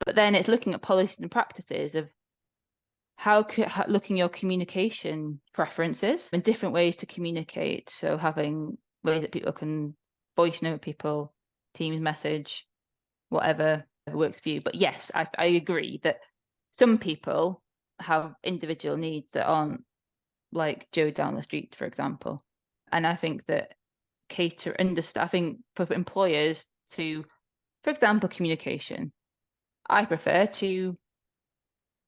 But then it's looking at policies and practices of looking at your communication preferences and different ways to communicate. So having ways that people can voice note people, Teams message, whatever works for you. But yes, I agree that some people have individual needs that aren't like Joe down the street, for example. And I think that I think for employers to, for example, communication, I prefer to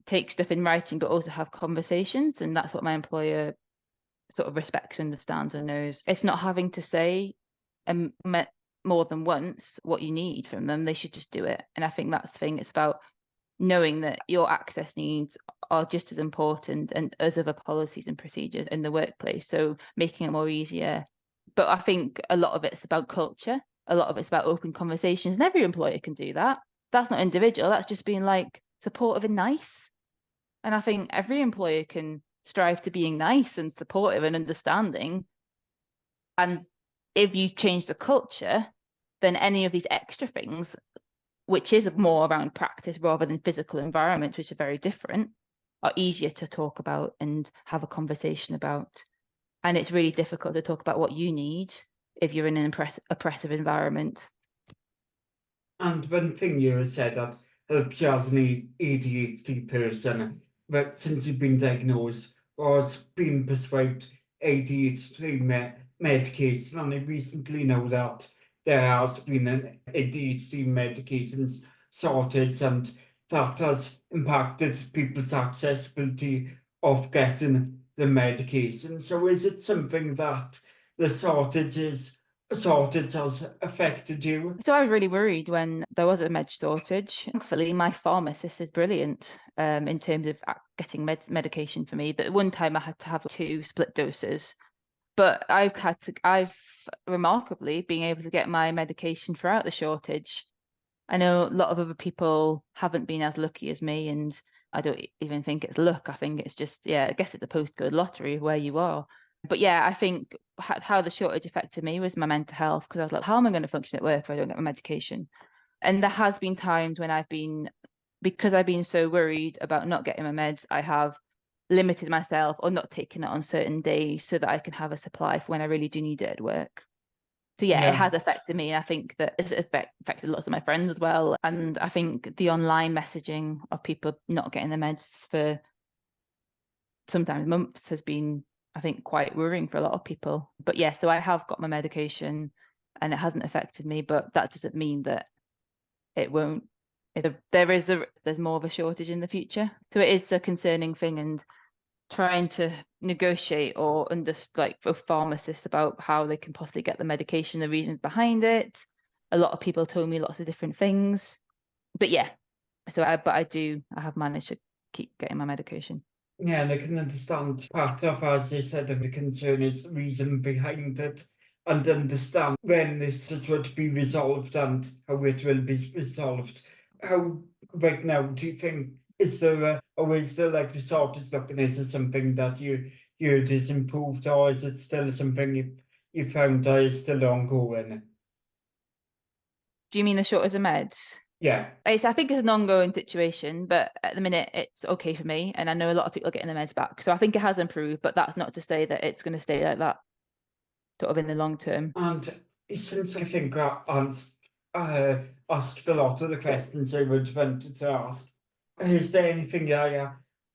take stuff in writing, but also have conversations. And that's what my employer sort of respects, understands, and knows. It's not having to say more than once what you need from them. They should just do it. And I think that's the thing. It's about knowing that your access needs are just as important and as other policies and procedures in the workplace. So making it more easier. But I think a lot of it's about culture. A lot of it's about open conversations, and every employer can do that. That's not individual. That's just being like supportive and nice. And I think every employer can strive to being nice and supportive and understanding. And if you change the culture, then any of these extra things, which is more around practice rather than physical environments, which are very different, are easier to talk about and have a conversation about. And it's really difficult to talk about what you need if you're in an oppressive environment. And one thing you said that helps you as an ADHD person, that since you've been diagnosed or has been prescribed ADHD medication, and I recently know that there has been an ADHD medications shortage, and that has impacted people's accessibility of getting the medication. So is it something that the shortage has affected you? So I was really worried when there was a med shortage. Thankfully, my pharmacist is brilliant in terms of getting medication for me. But at one time I had to have 2 split doses. But I've remarkably been able to get my medication throughout the shortage. I know a lot of other people haven't been as lucky as me, and I don't even think it's luck. I think it's just, yeah, I guess it's a postcode lottery of where you are. But yeah, I think how the shortage affected me was my mental health, because I was like, how am I going to function at work if I don't get my medication? And there has been times when because I've been so worried about not getting my meds, I have limited myself or not taken it on certain days so that I can have a supply for when I really do need it at work. So yeah, it has affected me. I think that it's affected lots of my friends as well. And I think the online messaging of people not getting their meds for sometimes months has been, I think, quite worrying for a lot of people. But yeah, so I have got my medication and it hasn't affected me, but that doesn't mean that it won't. There's more of a shortage in the future. So it is a concerning thing, and trying to negotiate or like with pharmacists about how they can possibly get the medication, the reasons behind it. A lot of people told me lots of different things, but yeah, so I have managed to keep getting my medication. Yeah, and I can understand part of, as you said, of the concern is the reason behind it, and understand when this would be resolved and how it will be resolved. How, right now, do you think, is there like the shortage looking, is it something that you heard is improved, or is it still something you found that is still ongoing? Do you mean the shortage of meds? Yeah. I think it's an ongoing situation, but at the minute it's okay for me, and I know a lot of people are getting their meds back, so I think it has improved, but that's not to say that it's going to stay like that sort of in the long term. And since I think asked a lot of the questions I would wanted to ask, is there anything I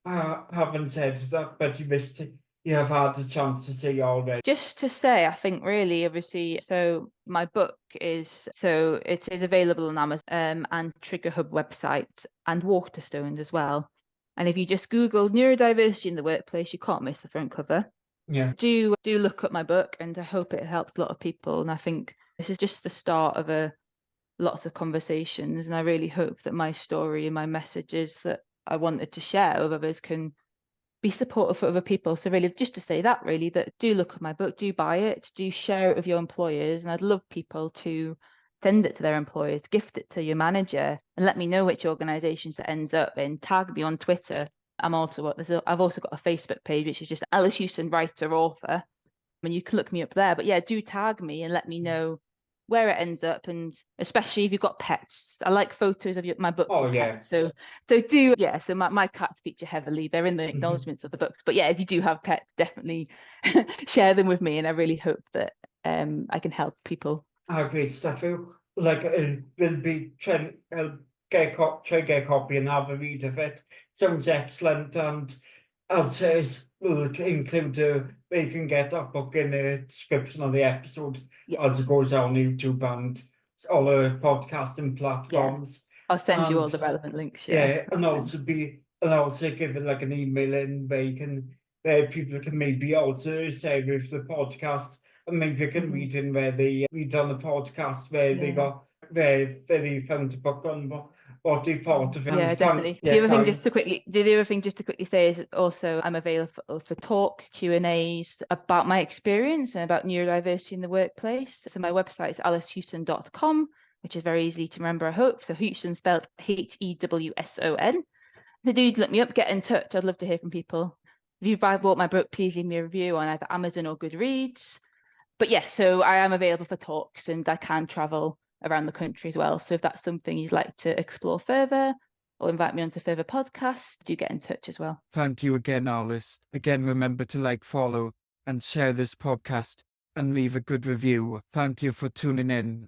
haven't said that, but you have had a chance to say already? Just to say, I think really, obviously, so my book it is available on Amazon and Trigger Hub website and Waterstones as well. And if you just Google neurodiversity in the workplace, you can't miss the front cover. Yeah. Do look up my book, and I hope it helps a lot of people. And I think this is just the start of lots of conversations. And I really hope that my story and my messages that I wanted to share with others can be supportive for other people. So really, just to say that, really, that do look at my book, do buy it, do share it with your employers, and I'd love people to send it to their employers, gift it to your manager, and let me know which organisations it ends up in. Tag me on Twitter. I've also got a Facebook page, which is just Alice Hewson, writer, author, and you can look me up there. But yeah, do tag me and let me know where it ends up, and especially if you've got pets. I like photos of my book Oh, with yeah. cats. So my cats feature heavily. They're in the acknowledgements of the books. But yeah, if you do have pets, definitely share them with me, and I really hope that I can help people. Great stuff. Like, we'll be trying, I'll try get a copy and have a read of it. Sounds excellent, and as says, we'll include where you can get that book in the description of the episode as it goes on YouTube and all the podcasting platforms. I'll send you all And the relevant links. yeah, and also give it like an email in where people can maybe also say with the podcast, and maybe you can read in where they read on the podcast where they found the book on what they thought of it. Yeah, definitely. The other thing just to quickly say is also I'm available for talk, Q&As about my experience and about neurodiversity in the workplace. So my website is alicehewson.com, which is very easy to remember, I hope. So Hewson spelled Hewson. So do look me up, get in touch. I'd love to hear from people. If you've bought my book, please leave me a review on either Amazon or Goodreads. But yeah, so I am available for talks, and I can travel around the country as well. So if that's something you'd like to explore further or invite me onto further podcasts, do get in touch as well. Thank you again, Alice. Again, remember to like, follow, and share this podcast, and leave a good review. Thank you for tuning in.